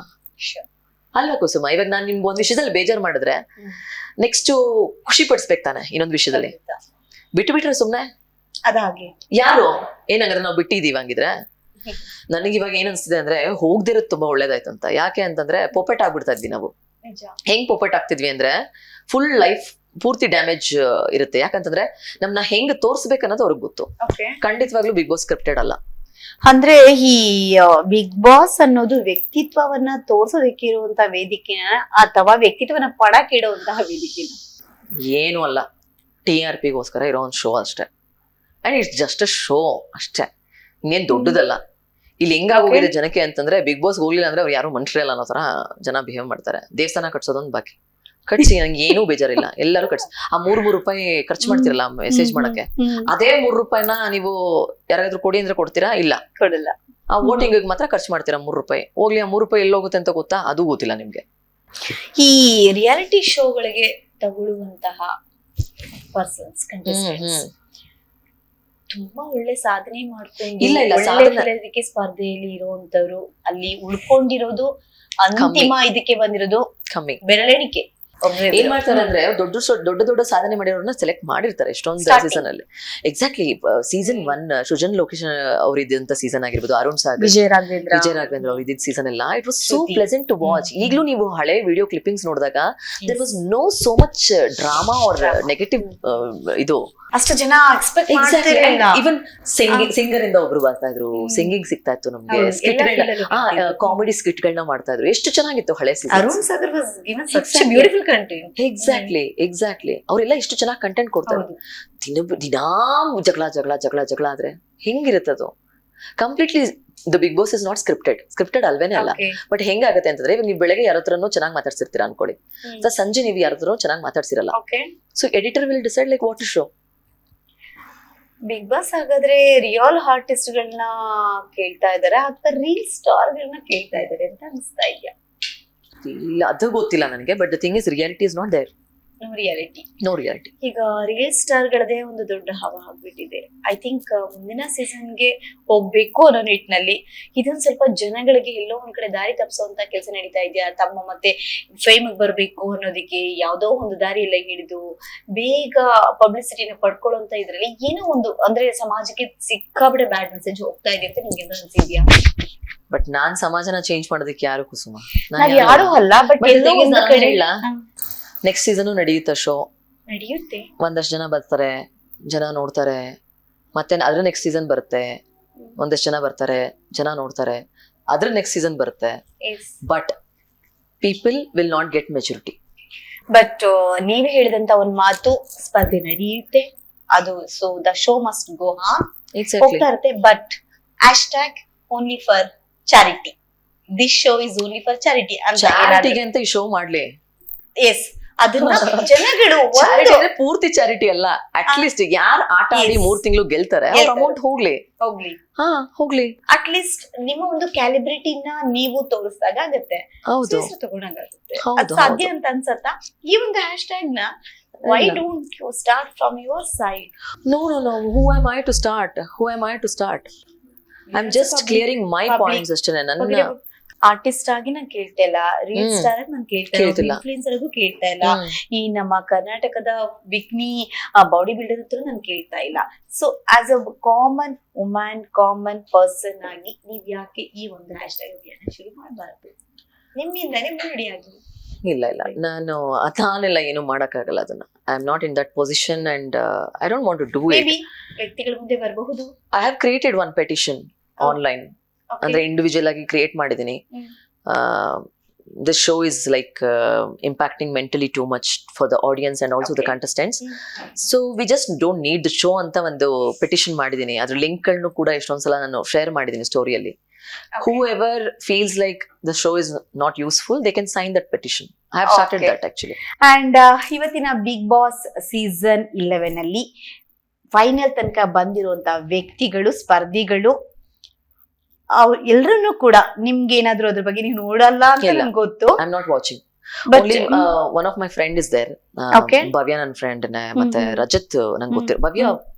[SPEAKER 2] ಅಲ್ವಾ ಕುಸುಮ? ಇವಾಗ ನಾನು ನಿಮ್ಗೆ ಒಂದ್ ವಿಷಯದಲ್ಲಿ ಬೇಜಾರ್ ಮಾಡಿದ್ರೆ next ಖುಷಿ ಪಡಿಸ್ಬೇಕು ತಾನೆ ಇನ್ನೊಂದು ವಿಷಯದಲ್ಲಿ. ಬಿಟ್ರೆ ಸುಮ್ನೆ
[SPEAKER 1] ಅದಾಗೆ
[SPEAKER 2] ಯಾರು ಏನಂದ್ರೆ ನಾವು ಬಿಟ್ಟಿದೀವಿ ಹಂಗಿದ್ರೆ. ನನಗೆ ಇವಾಗ ಏನ್ ಅನ್ಸ್ತಿದೆ ಅಂದ್ರೆ ಹೋಗ್ದಿರೋದು ತುಂಬಾ ಒಳ್ಳೇದಾಯ್ತು ಅಂತ. ಯಾಕೆ ಅಂತಂದ್ರೆ ಪೊಪೆಟ್ ಆಗ್ಬಿಡ್ತಾ ಇದ್ವಿ ನಾವು. ಹೆಂಗ್ ಪೊಪೆಟ್ ಆಗ್ತಿದ್ವಿ ಅಂದ್ರೆ ಫುಲ್ ಲೈಫ್ ಪೂರ್ತಿ ಡ್ಯಾಮೇಜ್ ಇರುತ್ತೆ. ಯಾಕಂತಂದ್ರೆ ನಮ್ನ ಹೆಂಗ್ ತೋರ್ಸ್ಬೇಕನ್ನೋದು ಅವ್ರಿಗೆ ಗೊತ್ತು. ಖಂಡಿತವಾಗ್ಲೂ ಬಿಗ್ ಬಾಸ್ ಸ್ಕ್ರಿಪ್ಟೆಡ್ ಅಲ್ಲ.
[SPEAKER 1] ಅಂದ್ರೆ ಈ ಬಿಗ್ ಬಾಸ್ ಅನ್ನೋದು ವ್ಯಕ್ತಿತ್ವವನ್ನ ತೋರ್ಸೋದಕ್ಕೆ ಇರುವಂತ ವೇದಿಕೆನ ಅಥವಾ ವ್ಯಕ್ತಿತ್ವನ ಪಡಕ್ಕೆ ಇಡುವಂತಹ ವೇದಿಕೆನ?
[SPEAKER 2] ಏನು ಅಲ್ಲ, TRPಗೋಸ್ಕರ ಇರೋ ಒಂದು ಶೋ ಅಷ್ಟೇ. And it's just a show ಅಷ್ಟೇ, ಇನ್ನೇನ್ ದೊಡ್ಡದಲ್ಲ. ಇಲ್ಲಿ ಹೆಂಗಾಗೋಗಿದೆ ಜನಕ್ಕೆ ಅಂತಂದ್ರೆ ಬಿಗ್ ಬಾಸ್ ಹೋಗ್ಲಿಲ್ಲ ಅಂದ್ರೆ ಅವ್ರು ಯಾರು ಮನುಷ್ಯರೇ ಅಲ್ಲ ಅನ್ನೋ ತರ ಜನ ಬಿಹೇವ್ ಮಾಡ್ತಾರೆ. ದೇವಸ್ಥಾನ ಕಟ್ಸೋದೊಂದು ಬಾಕಿ, ಕಟ್ಸಿ, ನಂಗೆ ಏನೂ ಬೇಜಾರಿಲ್ಲ. ಎಲ್ಲರೂ ಕಟ್ಸಿ. ಆ 3 ರೂಪಾಯಿ ಖರ್ಚು ಮಾಡ್ತಿರಲ್ಲ ಮೆಸೇಜ್ ಮಾಡಕ್ಕೆ, ಅದೇ 3 ರೂಪಾಯಿನ ನೀವು ಯಾರಾದ್ರೂ ಕೊಡಿ ಅಂದ್ರೆ ಕೊಡ್ತೀರಾ? ಇಲ್ಲ,
[SPEAKER 1] ಕೊಡಲ್ಲ.
[SPEAKER 2] ಆ ವೋಟಿಂಗ್ ಮಾತ್ರ ಖರ್ಚು ಮಾಡ್ತೀರಾ 3 ರೂಪಾಯಿ. ಹೋಗ್ಲಿ, ಆ 3 ರೂಪಾಯಿ ಎಲ್ಲಿ ಹೋಗುತ್ತೆ ಅಂತ ಗೊತ್ತಾ? ಅದು ಗೊತ್ತಿಲ್ಲ ನಿಮ್ಗೆ.
[SPEAKER 1] ಈ ರಿಯಾಲಿಟಿ ಶೋಗಳಿಗೆ ತಗೊಳ್ಳುವಂತಹ ಪರ್ಸನ್ಸ್ ತುಂಬಾ ಒಳ್ಳೆ ಸಾಧನೆ ಮಾಡ್ಕೊಂಡು ಸ್ಪರ್ಧೆಯಲ್ಲಿ ಇರುವಂತವ್ರು ಅಲ್ಲಿ ಉಳ್ಕೊಂಡಿರೋದು, ಅಂತಿಮ ಇದಕ್ಕೆ ಬಂದಿರೋದು
[SPEAKER 2] ಕಮ್ಮಿ,
[SPEAKER 1] ಬೆರಳೆಣಿಕೆ.
[SPEAKER 2] ಏನ್ ಮಾಡ್ತಾರೆ ಅಂದ್ರೆ ದೊಡ್ಡ ಸಾಧನೆ ಮಾಡಿರೋರ್ನ ಸೆಲೆಕ್ಟ್ ಮಾಡಿರ್ತಾರೆ ಎಷ್ಟೊಂದು ಸೀಸನ್ ಅಲ್ಲಿ. ಎಕ್ಸಾಕ್ಟ್ಲಿ ಸೀಸನ್ 1 ಸೃಜನ್ ಲೋಕೇಶ್ ಅವ್ರ ಇದ್ದಂತ ಸೀಸನ್ ಆಗಿರ್ಬೋದು, ಅರುಣ್ ಸಾಗರ್, ವಿಜಯ ರಾಘವೇಂದ್ರ ಅವ್ರ ಇದ್ದಿದ್ದ ಸೀಸನ್ ಎಲ್ಲ it was so pleasant to watch. ಈಗ್ಲೂ ನೀವು ಹಳೆ ವಿಡಿಯೋ ಕ್ಲಿಪ್ಪಿಂಗ್ಸ್ ನೋಡಿದಾಗ there was no so much drama or negative ಇದು.
[SPEAKER 1] ಅಷ್ಟು ಜನ ಎಕ್ಸ್ಪೆಕ್ಟ್ ಮಾಡ್ತಿರಲಿಲ್ಲ.
[SPEAKER 2] ಇವನ್ ಸಿಂಗರ್ ಇಂದ ಒಬ್ರು ಬರ್ತಾ ಇದ್ರು, ಸಿಂಗಿಂಗ್ ಸಿಗ್ತಾ ಇತ್ತು ನಮ್ಗೆ, ಕಾಮಿಡಿ ಸ್ಕಿಟ್ ಗಳನ್ನ ಮಾಡ್ತಾ ಇದ್ರು. ಎಷ್ಟು ಚೆನ್ನಾಗಿತ್ತು ಹಳೆ season.
[SPEAKER 1] Arun Sagar was given such a beautiful content.
[SPEAKER 2] Exactly ಅವರೆಲ್ಲ ಎಷ್ಟು ಚೆನ್ನಾಗಿ ಕಂಟೆಂಟ್ ಕೊಡ್ತಾರೆ. ದಿನಾ ಜಗಳ ಆದ್ರೆ ಹೆಂಗಿರುತ್ತದು? Completely the Bigg Boss is not scripted ಅಲ್ವೇನೆ ಅಲ್ಲ. ಬಟ್ ಹೆಂಗಾಗತ್ತೆ ಅಂತಂದ್ರೆ ಇವಾಗ ನೀವು ಬೆಳಗ್ಗೆ ಯಾರ ಹತ್ರನೂ ಚೆನ್ನಾಗಿ ಮಾತಾಡ್ಸಿರ್ತೀರಾ ಅನ್ಕೊಳ್ಳಿ, ಸಂಜೆ ನೀವು ಯಾರ ಹತ್ರ ಚೆನ್ನಾಗಿ ಮಾತಾಡ್ಸಿರಲ್ಲ. So editor will decide like what to show.
[SPEAKER 1] Bigg Boss ಹಾಗಾದ್ರೆ ರಿಯಲ್ ಆರ್ಟಿಸ್ಟ್ ಗಳನ್ನ ಕೇಳ್ತಾ ಇದಾರೆ ಅಥವಾ ರೀಲ್ ಸ್ಟಾರ್ ಗಳನ್ನ ಕೇಳ್ತಾ ಇದಾರೆ ಅಂತ ಅನಿಸ್ತಾ ಇದೆಯಾ?
[SPEAKER 2] ಇಲ್ಲ, ಅದು ಗೊತ್ತಿಲ್ಲ ನನಗೆ. But the thing is reality is not there. No reality.
[SPEAKER 1] ಈಗ ರಿಯಲ್ ಸ್ಟಾರ್ ಗಳದೇ ಒಂದು ದೊಡ್ಡ ಹವಾ ಆಗ್ಬಿಟ್ಟಿದೆ. ಐ ಥಿಂಕ್ ಮುಂದಿನ ಸೀಸನ್ಗೆ ಹೋಗ್ಬೇಕು ಅನ್ನೋ ನಿಟ್ಟಿನಲ್ಲಿ ಇದೊಂದ್ ಸ್ವಲ್ಪ ಜನಗಳಿಗೆ ಎಲ್ಲೋ ಒಂದ್ ಕಡೆ ದಾರಿ ತಪ್ಪಿಸುವಂತ ಕೆಲಸ ನಡೀತಾ ಇದೆಯಾ? ತಮ್ಮ ಮತ್ತೆ ಫೇಮ್ ಬರ್ಬೇಕು ಅನ್ನೋದಕ್ಕೆ ಯಾವ್ದೋ ಒಂದು ದಾರಿ ಎಲ್ಲ ಹಿಡಿದು ಬೇಗ ಪಬ್ಲಿಸಿಟಿನ ಪಡ್ಕೊಳ್ಳುವಂತ ಇದ್ರಲ್ಲಿ ಏನೋ ಒಂದು ಅಂದ್ರೆ ಸಮಾಜಕ್ಕೆ ಸಿಕ್ಕಾಬಿಡೆ ಬ್ಯಾಡ್ ಮೆಸೇಜ್ ಹೋಗ್ತಾ ಇದೆ ಅಂತ ನಿಮ್ಗೆ ಅನ್ಸಿದ್ಯಾ?
[SPEAKER 2] ಬಟ್ ನಾನ್ ಸಮಾಜನ ಚೇಂಜ್ ಮಾಡೋದಕ್ಕೆ ಯಾರು ಕುಸುಮ?
[SPEAKER 1] ಯಾರು ಅಲ್ಲ. ಬಟ್ ಎಲ್ಲೋ ಒಂದು ಕಡೆ
[SPEAKER 2] ನೆಕ್ಸ್ಟ್ ಸೀಸನ್ ನಡೆಯುತ್ತೆ ಶೋ,
[SPEAKER 1] ನಡೆಯುತ್ತೆ.
[SPEAKER 2] ಒಂದಷ್ಟು ಜನ ಬರ್ತಾರೆ, ಜನ ನೋಡ್ತಾರೆ. ಮತ್ತೆ ಅದ್ರ ನೆಕ್ಸ್ಟ್ ಸೀಸನ್ ಬರುತ್ತೆ, ಒಂದಷ್ಟು ಜನ ಬರ್ತಾರೆ, ಜನ ನೋಡ್ತಾರೆ. ಅದ್ರ ನೆಕ್ಸ್ಟ್ ಸೀಸನ್ ಬರುತ್ತೆ. But people will not get maturity.
[SPEAKER 1] But ನೀವೇ ಹೇಳಿದಂತ ಒಂದ್ ಮಾತು, ಸ್ಪರ್ಧೆ ನಡೆಯುತ್ತೆ, ಅದು so the show must go ಹೋಗ್ತಾ ಇರುತ್ತೆ. But hashtag only for charity, this show is only for charity
[SPEAKER 2] ಅಂತ ಈ ಶೋ ಮಾಡ್ಲಿ.
[SPEAKER 1] ಎಸ್, ಅದನ್ನ ಜನಗಳು
[SPEAKER 2] ಪೂರ್ತಿ ಚಾರಿಟಿ ಅಲ್ಲ, ಅಟ್ ಲೀಸ್ಟ್ ಯಾರು ಆಟ ಆಡಿ 3 ತಿಂಗಳು ಗೆಲ್ತಾರೆ ಅವ್ರ ಅಮೌಂಟ್ ಹೋಗ್ಲಿ. ಅಟ್ ಲೀಸ್ಟ್ ನಿಮ್ಮ ಒಂದು ಕ್ಯಾಲಿಬ್ರಿಟಿನ ನೀವು ತೋರಿಸಿದಾಗ ಆಗತ್ತೆ, ತಗೊಂಡಾಗುತ್ತೆ. ಸಾಧ್ಯ ಅಂತ ಅನ್ಸತ್ತಾ ಈ ಒಂದು ಹ್ಯಾಶ್ಟ್ಯಾಗ್ ನ? Why don't you start from your side? No. Who am I to start? I'm just clearing my points ಅಷ್ಟೇ. ನನ್ನ
[SPEAKER 1] ಆರ್ಟಿಸ್ಟ್ ಆಗಿ ನಾನ್ ಕೇಳ್ತಾ ಇಲ್ಲ, ರೀಲ್ ಸ್ಟಾರ್ ಆಗಿ ನಾನ್ ಕೇಳ್ತಾ ಇಲ್ಲ, ಇನ್ಫ್ಲುಯೆನ್ಸರ್ಗೂ ಕೇಳ್ತಾ ಇಲ್ಲ, ಈ ನಮ್ಮ ಕರ್ನಾಟಕದ ಬಿಕ್ನಿ ಬಾಡಿ ಬಿಲ್ಡರ್ ಹತ್ರ ನಾನ್ ಕೇಳ್ತಾ ಇಲ್ಲ. So as a common woman, common person ಆಗಿ ನೀವ್ ಯಾಕೆ ಈ ಒಂದು ಹ್ಯಾಶ್ಟ್ಯಾಗ್ ಅಭಿಯಾನ ಶುರು ಮಾಡಬಾರ್ದು? ನಿಮ್ಮಿಂದಾನೇ ಮುನ್ನಡಿ ಆಗಿ.
[SPEAKER 2] ಇಲ್ಲ, ನಾನು ಅದಾನೆಲ್ಲ ಏನು ಮಾಡಕ್ಕಾಗಲ್ಲ. ಅದನ್ನ I am not in that position and I don't want to do it.
[SPEAKER 1] ವ್ಯಕ್ತಿಗಳ ಮುಂದೆ ಬರಬಹುದು.
[SPEAKER 2] I have created one petition online. ಅಂದ್ರೆ ಇಂಡಿವಿಜುವಲ್ ಆಗಿ ಕ್ರಿಯೇಟ್ ಮಾಡಿದೀನಿ. This show is like impacting mentally too much for the audience and also the contestants. So we just don't need the show ಅಂತ ಒಂದು petition ಮಾಡಿದೀನಿ. ಅದ್ರ link ಗಳನ್ನೂ ಕೂಡ ಎಷ್ಟೊಂದ್ಸಲ ನಾನು ಶೇರ್ ಮಾಡಿದೀನಿ ಸ್ಟೋರಿಯಲ್ಲಿ. Whoever feels like the show is not useful, they can sign that petition. I have started that actually.
[SPEAKER 1] And ಇವತ್ತಿನ big boss season 11 ಅಲ್ಲಿ ಫೈನಲ್ ತನಕ ಬಂದಿರುವಂತ ವ್ಯಕ್ತಿಗಳು, ಸ್ಪರ್ಧಿಗಳು ಎಲ್ರು ಕೂಡ ನಿಮ್ಗೆ ಏನಾದ್ರು ಅದ್ರ ಬಗ್ಗೆ ನೀವು ನೋಡಲ್ಲ ಅಂತ
[SPEAKER 2] ಇಲ್ಲ.
[SPEAKER 1] ನಂಗೆ ಗೊತ್ತು.
[SPEAKER 2] I am not watching.
[SPEAKER 1] But,
[SPEAKER 2] Only one of my friend is there.
[SPEAKER 1] Okay.
[SPEAKER 2] ಭವ್ಯ ನನ್ನ ಫ್ರೆಂಡ್ ಮತ್ತೆ ರಜತ್ ನಂಗೆ ಗೊತ್ತಿರೋ ಭವ್ಯ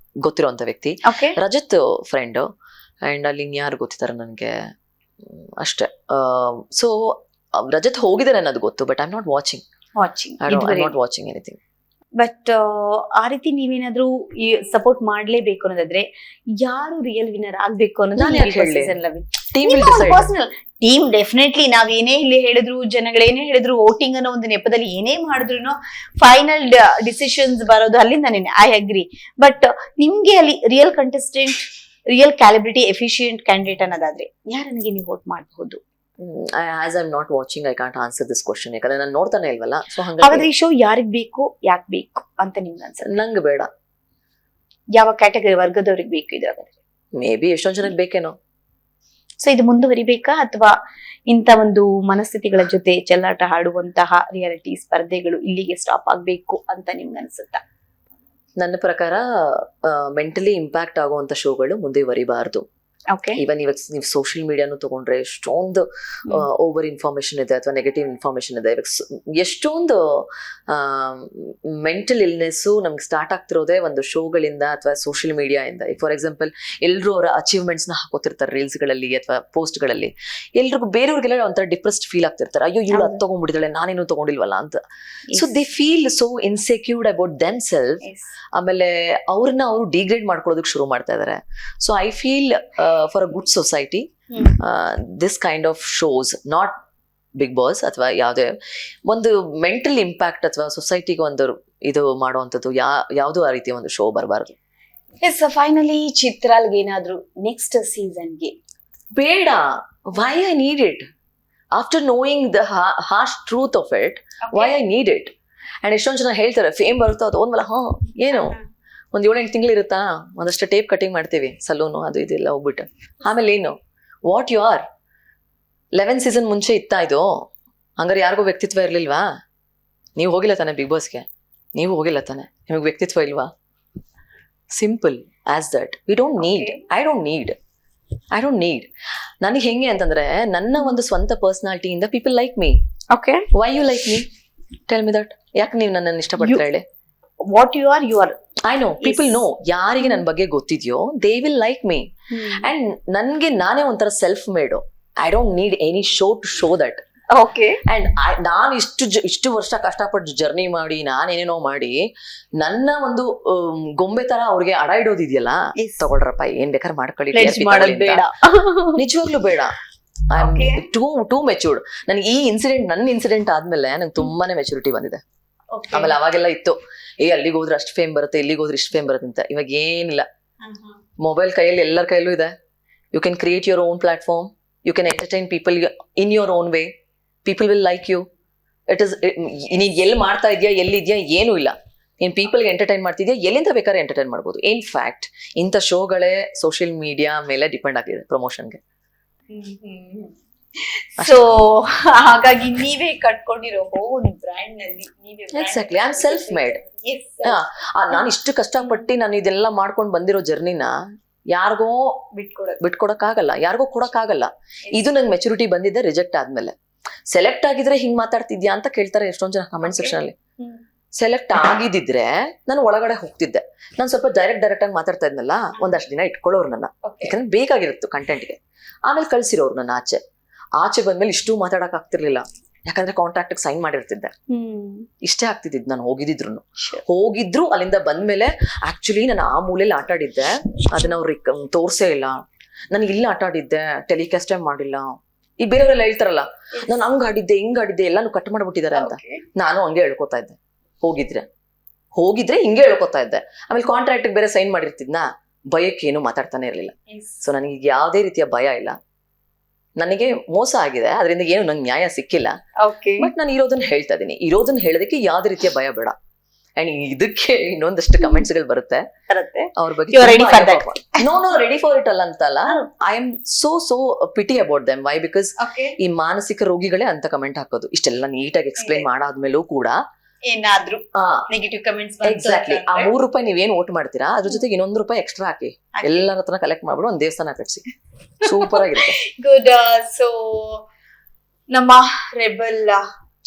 [SPEAKER 2] ಗೊತ್ತಿರೋಂತ ವ್ಯಕ್ತಿ,
[SPEAKER 1] ಓಕೆ
[SPEAKER 2] ರಜತ್ ಫ್ರೆಂಡ್ ಅಂಡ್ ಅಲ್ಲಿ ಇನ್ಯಾರು ಗೊತ್ತಿದ್ದಾರೆ ನನಗೆ ಅಷ್ಟೇ. ಸೊ ರಜತ್ ಹೋಗಿದ್ದಾರೆ ಅನ್ನೋದು ಗೊತ್ತು, but I am not watching. I not watching anything.
[SPEAKER 1] But ಆ ರೀತಿ ನೀವೇನಾದ್ರೂ ಸಪೋರ್ಟ್ ಮಾಡ್ಲೇಬೇಕು ಅನ್ನೋದಾದ್ರೆ ಯಾರು ರಿಯಲ್ ವಿನ್ನರ್ ಆಗ್ಬೇಕು
[SPEAKER 2] ನಾನ್ ಯಾಕ್ ಹೇಳ್ಲಿ?
[SPEAKER 1] ಅನ್ನೋದು
[SPEAKER 2] team will decide.
[SPEAKER 1] Personal team definitely ನಾವೇನೇ ಇಲ್ಲಿ ಹೇಳಿದ್ರು, ಜನಗಳೇನೇ ಹೇಳಿದ್ರು, ವೋಟಿಂಗ್ ಅನ್ನೋ ಒಂದು ನೆಪದಲ್ಲಿ ಏನೇ ಮಾಡಿದ್ರು ಫೈನಲ್ ಡಿಸಿಷನ್ಸ್ ಬರೋದು ಅಲ್ಲಿಂದಾನೇ. I agree. ಬಟ್ ನಿಮ್ಗೆ ಅಲ್ಲಿ real contestant, real celebrity, efficient candidate ಅನ್ನೋದಾದ್ರೆ ಯಾರನಿಗೆ ನೀವು ವೋಟ್ ಮಾಡಬಹುದು?
[SPEAKER 2] As I am not watching, I can't answer this question. ಯಾಕಂದ್ರೆ ನಾನು ನೋಡ್ತಾನೆ ಇಲ್ವಲ್ಲ. ಸೊ
[SPEAKER 1] ಹಾಗಾದ್ರೆ
[SPEAKER 2] ಹಂಗಾಗಿ
[SPEAKER 1] ಈ ಶೋ ಯಾರಿಗ್ ಬೇಕು, ಯಾಕೆ ಬೇಕು ಅಂತ ನಿಮ್ಗೆ ಅನ್ಸುತ್ತೆ?
[SPEAKER 2] ನಂಗೆ ಬೇಡ.
[SPEAKER 1] ಯಾವ ಕ್ಯಾಟಗರಿ ವರ್ಗದವ್ರಿಗೆ ಬೇಕು ಇದು?
[SPEAKER 2] ಮೇ ಬಿ ಎಷ್ಟೊಂದ್ ಜನಕ್ಕೆ ಬೇಕೇನೋ.
[SPEAKER 1] ಸೊ ಇದು ಮುಂದುವರಿಬೇಕಾ, ಅಥವಾ ಇಂಥ ಒಂದು ಮನಸ್ಥಿತಿಗಳ ಜೊತೆ ಚೆಲ್ಲಾಟ ಆಡುವಂತಹ ರಿಯಾಲಿಟಿ ಸ್ಪರ್ಧೆಗಳು ಇಲ್ಲಿಗೆ ಸ್ಟಾಪ್ ಆಗ್ಬೇಕು ಅಂತ ನಿಮ್ಗೆ ಅನ್ಸುತ್ತಾ?
[SPEAKER 2] ನನ್ನ ಪ್ರಕಾರ ಮೆಂಟಲಿ ಇಂಪ್ಯಾಕ್ಟ್ ಆಗುವಂತ ಶೋಗಳು ಮುಂದುವರಿಬಾರ್ದು.
[SPEAKER 1] ಓಕೆ.
[SPEAKER 2] ಈವನ್ ಇವಾಗ ನೀವು ಸೋಷಿಯಲ್ ಮೀಡಿಯಾನು ತಗೊಂಡ್ರೆ ಎಷ್ಟೊಂದು ಓವರ್ ಇನ್ಫಾರ್ಮೇಶನ್ ಇದೆ ಅಥವಾ ನೆಗೆಟಿವ್ ಇನ್ಫಾರ್ಮೇಶನ್ ಇದೆ. ಇವಾಗ ಎಷ್ಟೊಂದು ಮೆಂಟಲ್ ಇಲ್ನೆಸ್ಸು ನಮ್ಗೆ ಸ್ಟಾರ್ಟ್ ಆಗ್ತಿರೋದೇ ಒಂದು ಶೋಗಳಿಂದ ಅಥವಾ ಸೋಷಿಯಲ್ ಮೀಡಿಯಾಯಿಂದ. ಈಗ ಫಾರ್ ಎಕ್ಸಾಂಪಲ್ ಎಲ್ರು ಅವರ ಅಚೀವ್ಮೆಂಟ್ಸ್ನ ಹಾಕೋತಿರ್ತಾರೆ ರೀಲ್ಸ್ಗಳಲ್ಲಿ ಅಥವಾ ಪೋಸ್ಟ್ಗಳಲ್ಲಿ. ಎಲ್ರಿಗೂ ಬೇರೆಯವ್ರಿಗೆಲ್ಲ ಒಂಥರ ಡಿಪ್ರೆಸ್ಡ್ ಫೀಲ್ ಆಗ್ತಿರ್ತಾರೆ. ಅಯ್ಯೋ ಇವಳು ಅದು ತಗೊಂಡ್ಬಿಟ್ಟಿದ್ದಾಳೆ, ನಾನೇನು ತಗೊಂಡಿಲ್ವಲ್ಲ ಅಂತ. So they feel so insecured about themself. ಆಮೇಲೆ ಅವ್ರನ್ನ ಅವರು ಡಿಗ್ರೇಡ್ ಮಾಡ್ಕೊಳ್ಳೋದಕ್ಕೆ ಶುರು ಮಾಡ್ತಾ ಇದಾರೆ. So I feel for a good society this kind of shows, not Bigg Boss ಅಥವಾ ಯಾವುದೇ ಒಂದು ಮೆಂಟಲ್ ಇಂಪ್ಯಾಕ್ಟ್ ಅಥವಾ ಸೊಸೈಟಿಗೆ ಒಂದು ಇದು ಮಾಡುವಂಥದ್ದು ಯಾವುದೋ ಆ ರೀತಿಯ ಒಂದು ಶೋ ಬರಬಾರ್ದು.
[SPEAKER 1] ಎಸ್, ಫೈನಲಿ ಚಿತ್ರಾಲ್ಗೆ ಏನಾದ್ರು ನೆಕ್ಸ್ಟ್ ಸೀಸನ್ಗೆ
[SPEAKER 2] ಬೇಡ. Why I need it after knowing the harsh truth of it? Why I need it? And ಎಷ್ಟೊಂದು ಜನ ಹೇಳ್ತಾರೆ ಫೇಮ್ ಬರುತ್ತಾ ಅದು ಒಂದ್ಮೇಲೆ ಏನು ಒಂದ್ 7-8 ತಿಂಗಳು ಇರುತ್ತಾ, ಒಂದಷ್ಟು ಟೇಪ್ ಕಟಿಂಗ್ ಮಾಡ್ತೀವಿ, ಸಲೂನು ಅದು ಇದೆಲ್ಲ ಹೋಗ್ಬಿಟ್ಟು ಆಮೇಲೆ ಏನು? What you R? 11 ಸೀಸನ್ ಮುಂಚೆ ಇತ್ತಾ ಇದು? ಹಂಗಾರೆ ಯಾರಿಗೂ ವ್ಯಕ್ತಿತ್ವ ಇರ್ಲಿಲ್ವಾ? ನೀವು ಹೋಗಿಲ್ಲ ತಾನೆ ಬಿಗ್ ಬಾಸ್ಗೆ? ನೀವು ಹೋಗಿಲ್ಲ ತಾನೆ? ನಿಮಗೆ ವ್ಯಕ್ತಿತ್ವ ಇಲ್ವಾ? Simple as that. We don't need. I don't need. ನನಗೆ ಹೆಂಗೆ ಅಂತಂದ್ರೆ ನನ್ನ ಒಂದು ಸ್ವಂತ ಪರ್ಸನಾಲಿಟಿಯಿಂದ people like me.
[SPEAKER 1] Okay.
[SPEAKER 2] Why you like me? Tell me that. ಯಾಕೆ ನೀವು ನನ್ನನ್ನು ಇಷ್ಟಪಡ್ತೀರಾ ಹೇಳಿ?
[SPEAKER 1] What you are, you are.
[SPEAKER 2] I know people know. ಯಾರಿಗೆ ನನ್ನ ಬಗ್ಗೆ ಗೊತ್ತಿದ್ಯೋ they will like me. And ನನ್ಗೆ ನಾನೇ ಒಂಥರ self made. I don't need any show to show that.
[SPEAKER 1] Okay.
[SPEAKER 2] And ನಾನು ಇಷ್ಟು ವರ್ಷ ಕಷ್ಟಪಟ್ಟು ಜರ್ನಿ ಮಾಡಿ ನಾನೇನೇನೋ ಮಾಡಿ ನನ್ನ ಒಂದು ಗೊಂಬೆ ತರ ಅವ್ರಿಗೆ ಅಡ ಇಡೋದಿದೆಯಲ್ಲ, ತಗೊಳ್ರಪ್ಪ ಏನ್ ಬೇಕಾದ್ರೆ ಮಾಡ್ಕೊಳ್ಳಿ, ನಿಜವಾಗ್ಲೂ ಬೇಡ. I am two matured. ನನಗೆ ಈ ನನ್ನ ಇನ್ಸಿಡೆಂಟ್ ಆದ್ಮೇಲೆ ನಂಗೆ ತುಂಬಾನೇ ಮೆಚುರಿಟಿ ಬಂದಿದೆ. ಆಮೇಲೆ ಅವಾಗೆಲ್ಲ ಇತ್ತು, ಅಲ್ಲಿಗೆ ಹೋದ್ರೆ ಅಷ್ಟು ಫೇಮ್ ಬರುತ್ತೆ, ಇಲ್ಲಿಗೆ ಹೋದ್ರೆ ಇಷ್ಟು ಫೇಮ್ ಬರುತ್ತೆ ಅಂತ. ಇವಾಗ ಏನಿಲ್ಲ. ಮೊಬೈಲ್ ಕೈಯಲ್ಲಿ ಎಲ್ಲರ ಕೈಯಲ್ಲೂ ಇದೆ. You can create your own platform. You can entertain people in your own way. People will like you. It is ನೀನ್ ಎಲ್ಲಿ ಮಾಡ್ತಾ ಇದೆಯಾ, ಎಲ್ಲಿದ್ಯಾ, ಏನೂ ಇಲ್ಲ. ನೀನ್ ಪೀಪಲ್ಗೆ ಎಂಟರ್ಟೈನ್ ಮಾಡ್ತಿದ್ಯಾ, ಎಲ್ಲಿಂದ ಬೇಕಾದ್ರೆ ಎಂಟರ್ಟೈನ್ ಮಾಡ್ಬೋದು. ಇನ್ ಫ್ಯಾಕ್ಟ್ ಇಂಥ ಶೋಗಳೇ ಸೋಷಿಯಲ್ ಮೀಡಿಯಾ ಮೇಲೆ ಡಿಪೆಂಡ್ ಆಗಿದೆ ಪ್ರಮೋಷನ್ಗೆ.
[SPEAKER 1] ಸೊ ಹಾಗಾಗಿ ನೀವೇ ಕಟ್ಕೊಂಡಿರೋ ಒಂದು ಬ್ರ್ಯಾಂಡ್ ನಲ್ಲಿ
[SPEAKER 2] exactly. I am self made. ನಾನು ಇಷ್ಟು ಕಷ್ಟಪಟ್ಟು ನಾನು ಇದೆಲ್ಲ ಮಾಡ್ಕೊಂಡು ಬಂದಿರೋ ಜರ್ನಿನ ಯಾರಿಗೋ ಬಿಟ್ಕೊಡಕ್ ಆಗಲ್ಲ, ಯಾರಿಗೋ ಕೊಡಕ್ ಆಗಲ್ಲ. ಇದು ನಂಗೆ ಮೆಚುರಿಟಿ ಬಂದಿದೆ ರಿಜೆಕ್ಟ್ ಆದ್ಮೇಲೆ. ಸೆಲೆಕ್ಟ್ ಆಗಿದ್ರೆ ಹಿಂಗ್ ಮಾತಾಡ್ತಿದ್ಯಾ ಅಂತ ಕೇಳ್ತಾರೆ ಎಷ್ಟೊಂದ್ ಜನ ಕಮೆಂಟ್ ಸೆಕ್ಷನ್ ಅಲ್ಲಿ. ಸೆಲೆಕ್ಟ್ ಆಗಿದ್ರೆ ನಾನು ಒಳಗಡೆ ಹೋಗ್ತಿದ್ದೆ. ನಾನು ಸ್ವಲ್ಪ ಡೈರೆಕ್ಟ್ ಆಗಿ ಮಾತಾಡ್ತಾ ಇದ್ನಲ್ಲ, ಒಂದಷ್ಟು ದಿನ ಇಟ್ಕೊಳ್ಳೋರು ನನ್ನ, ಯಾಕಂದ್ರೆ ಬೇಕಾಗಿರುತ್ತೆ ಕಂಟೆಂಟ್ಗೆ. ಆಮೇಲೆ ಕಳ್ಸಿರೋರು ನನ್ನ ಆಚೆ ಬಂದ್ಮೇಲೆ ಇಷ್ಟು ಮಾತಾಡಕ್ ಆಗ್ತಿರ್ಲಿಲ್ಲ, ಯಾಕಂದ್ರೆ ಕಾಂಟ್ರಾಕ್ಟ್ ಸೈನ್ ಮಾಡಿರ್ತಿದ್ದೆ. ಇಷ್ಟೇ ಆಗ್ತಿದ್ದಿದ್ ನಾನು ಹೋಗಿದ್ರು ಅಲ್ಲಿಂದ ಬಂದ್ಮೇಲೆ. ಆಕ್ಚುಲಿ ನಾನು ಆ ಮೂಲೆಯಲ್ಲಿ ಆಟ ಆಡಿದ್ದೆ, ಅದನ್ನ ಅವ್ರಿಗೆ ತೋರ್ಸೇ ಇಲ್ಲ. ನಾನು ಇಲ್ಲಿ ಆಟ ಆಡಿದ್ದೆ, ಟೆಲಿಕಾಸ್ಟೇ ಮಾಡಿಲ್ಲ. ಈ ಬೇರೆಯವರೆಲ್ಲ ಹೇಳ್ತಾರಲ್ಲ ನಾನು ಹಂಗ್ ಆಡಿದ್ದೆ ಹಿಂಗ್ ಆಡಿದ್ದೆ ಎಲ್ಲಾನು ಕಟ್ ಮಾಡ್ಬಿಟ್ಟಿದ್ದಾರೆ ಅಂತ. ನಾನು ಹಂಗೆ ಹೇಳ್ಕೊತಾ ಇದ್ದೆ. ಹೋಗಿದ್ರೆ ಹಿಂಗೆ ಹೇಳ್ಕೊತಾ ಇದ್ದೆ. ಆಮೇಲೆ ಕಾಂಟ್ರಾಕ್ಟ್ ಬೇರೆ ಸೈನ್ ಮಾಡಿರ್ತಿದ್ನಾ, ಭಯಕ್ಕೆ ಏನು ಮಾತಾಡ್ತಾನೆ ಇರ್ಲಿಲ್ಲ. ಸೊ ನನಗೆ ಯಾವುದೇ ರೀತಿಯ ಭಯ ಇಲ್ಲ. ನನಗೆ ಮೋಸ ಆಗಿದೆ, ಅದರಿಂದ ಏನು ನಂಗೆ ನ್ಯಾಯ ಸಿಕ್ಕಿಲ್ಲ. ಬಟ್ ನಾನು ಇರೋದನ್ನ ಹೇಳ್ತಾ ಇದೀನಿ. ಇರೋದನ್ನ ಹೇಳೋದಕ್ಕೆ ಯಾವ್ದೇ ರೀತಿಯ ಭಯ ಬೇಡ. ಅಂಡ್ ಇದಕ್ಕೆ ಇನ್ನೊಂದಷ್ಟು ಕಮೆಂಟ್ಸ್ ಗಳು ಬರುತ್ತೆ ಅವ್ರ ಬಗ್ಗೆ. ನೋ ರೆಡಿ ಫಾರ್ ಇಟ್ ಅಲ್ಲ ಅಂತಲ್ಲ. I am so pity about them. Why? Because ಈ ಮಾನಸಿಕ ರೋಗಿಗಳೇ ಅಂತ ಕಮೆಂಟ್ ಹಾಕೋದು. ಇಷ್ಟೆಲ್ಲ ನೀಟಾಗಿ ಎಕ್ಸ್ಪ್ಲೈನ್ ಮಾಡಾದ್ಮೇಲೂ ಕೂಡ
[SPEAKER 1] ಏನಾದ್ರೂ ನೆಗೆಟಿವ್ ಕಮೆಂಟ್ಸ್
[SPEAKER 2] ಎಕ್ಸಾಕ್ಟ್ಲಿ ಆ ₹3 ನೀವೇನ್ ವೋಟ್ ಮಾಡ್ತೀರಾ ಅದ್ರ ಜೊತೆಗೆ ₹1 ಎಕ್ಸ್ಟ್ರಾ ಹಾಕಿ ಎಲ್ಲರ ಹತ್ರ ಕಲೆಕ್ಟ್ ಮಾಡ್ಬಿಡು ಒಂದ್ ದೇವಸ್ಥಾನ ಕಟ್ಸಿ ಸೂಪರ್ ಆಗಿರುತ್ತೆ.
[SPEAKER 1] ಗುಡ್. ಸೊ ನಮ್ಮ ರೆಬಲ್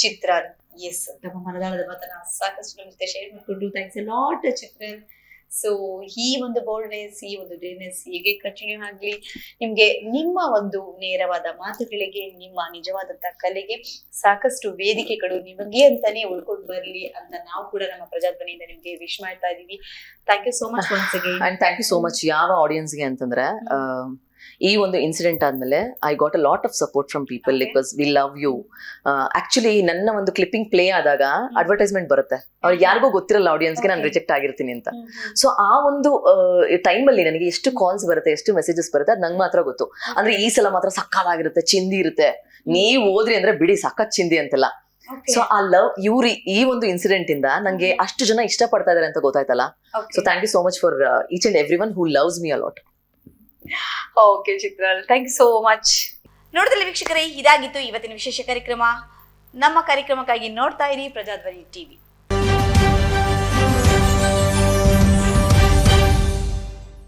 [SPEAKER 1] ಚಿತ್ರನ್ ಎಸ್ ನಮ್ಮ ಮನದಾಳದ ಮಾತನ್ನ ಸಾಕಷ್ಟು ನಮ್ಮ ಜೊತೆ ಶೇರ್ ಮಾಡ್ಕೊಂಡು thanks A lot Chitran. So ಈ ಒಂದು ಬೋಲ್ಡ್ನೆಸ್, ಈ ಒಂದು ಡೇನೆಸ್ ಹೀಗೆ ಕಂಟಿನ್ಯೂ ಆಗ್ಲಿ. ನಿಮ್ಗೆ ನಿಮ್ಮ ಒಂದು ನೇರವಾದ ಮಾತುಗಳಿಗೆ, ನಿಮ್ಮ ನಿಜವಾದಂತ ಕಲೆಗೆ ಸಾಕಷ್ಟು ವೇದಿಕೆಗಳು ನಿಮಗೆ ಅಂತಾನೆ ಉಳ್ಕೊಂಡು ಬರ್ಲಿ ಅಂತ ನಾವು ಕೂಡ ನಮ್ಮ ಪ್ರಜಾಧ್ವನಿಯಿಂದ ನಿಮ್ಗೆ ವಿಶ್ ಮಾಡ್ತಾ ಇದೀವಿ. Thank you so much once again.
[SPEAKER 2] And thank you so much ಯಾವ ಆಡಿಯನ್ಸ್ಗೆ ಅಂತಂದ್ರೆ ಈ ಒಂದು ಇನ್ಸಿಡೆಂಟ್ ಆದ್ಮೇಲೆ I got a lot of support from people because we love you. Actually ನನ್ನ ಒಂದು ಕ್ಲಿಪ್ಪಿಂಗ್ ಪ್ಲೇ ಆದಾಗ ಅಡ್ವರ್ಟೈಸ್ಮೆಂಟ್ ಬರುತ್ತೆ, ಅವ್ರಿಗೆ ಯಾರಿಗೂ ಗೊತ್ತಿರಲ್ಲ ಆಡಿಯನ್ಸ್ಗೆ ನಾನು ರಿಜೆಕ್ಟ್ ಆಗಿರ್ತೀನಿ ಅಂತ. ಸೊ ಆ ಒಂದು ಟೈಮಲ್ಲಿ ನನಗೆ ಎಷ್ಟು ಕಾಲ್ಸ್ ಬರುತ್ತೆ, ಎಷ್ಟು ಮೆಸೇಜಸ್ ಬರುತ್ತೆ ಅದು ನಂಗೆ ಮಾತ್ರ ಗೊತ್ತು. ಅಂದ್ರೆ ಈ ಸಲ ಮಾತ್ರ ಸಕ್ಕತ್ತಾಗಿರುತ್ತೆ, ಚಿಂದಿ ಇರುತ್ತೆ, ನೀವ್ ಹೋದ್ರಿ ಅಂದ್ರೆ ಬಿಡಿ ಸಖತ್ ಚಿಂದಿ ಅಂತೆಲ್ಲ. ಸೊ ಆ ಲವ್ ಈ ಒಂದು ಇನ್ಸಿಡೆಂಟ್ ಇಂದ ನಂಗೆ ಅಷ್ಟು ಜನ ಇಷ್ಟ ಪಡ್ತಾ ಇದಾರೆ ಅಂತ ಗೊತ್ತಾಯ್ತಲ್ಲ. So thank you so much for each and every one who loves me a lot.
[SPEAKER 1] Okay Chitral, thank you so much. ನೋಡಿದ್ರಲ್ಲಿ ವೀಕ್ಷಕರೇ, ಇದಾಗಿತ್ತು ಇವತ್ತಿನ ವಿಶೇಷ ಕಾರ್ಯಕ್ರಮ. ನಮ್ಮ ಕಾರ್ಯಕ್ರಮಕ್ಕಾಗಿ ನೋಡ್ತಾ ಇರಿ ಪ್ರಜಾಧ್ವನಿ ಟಿವಿ.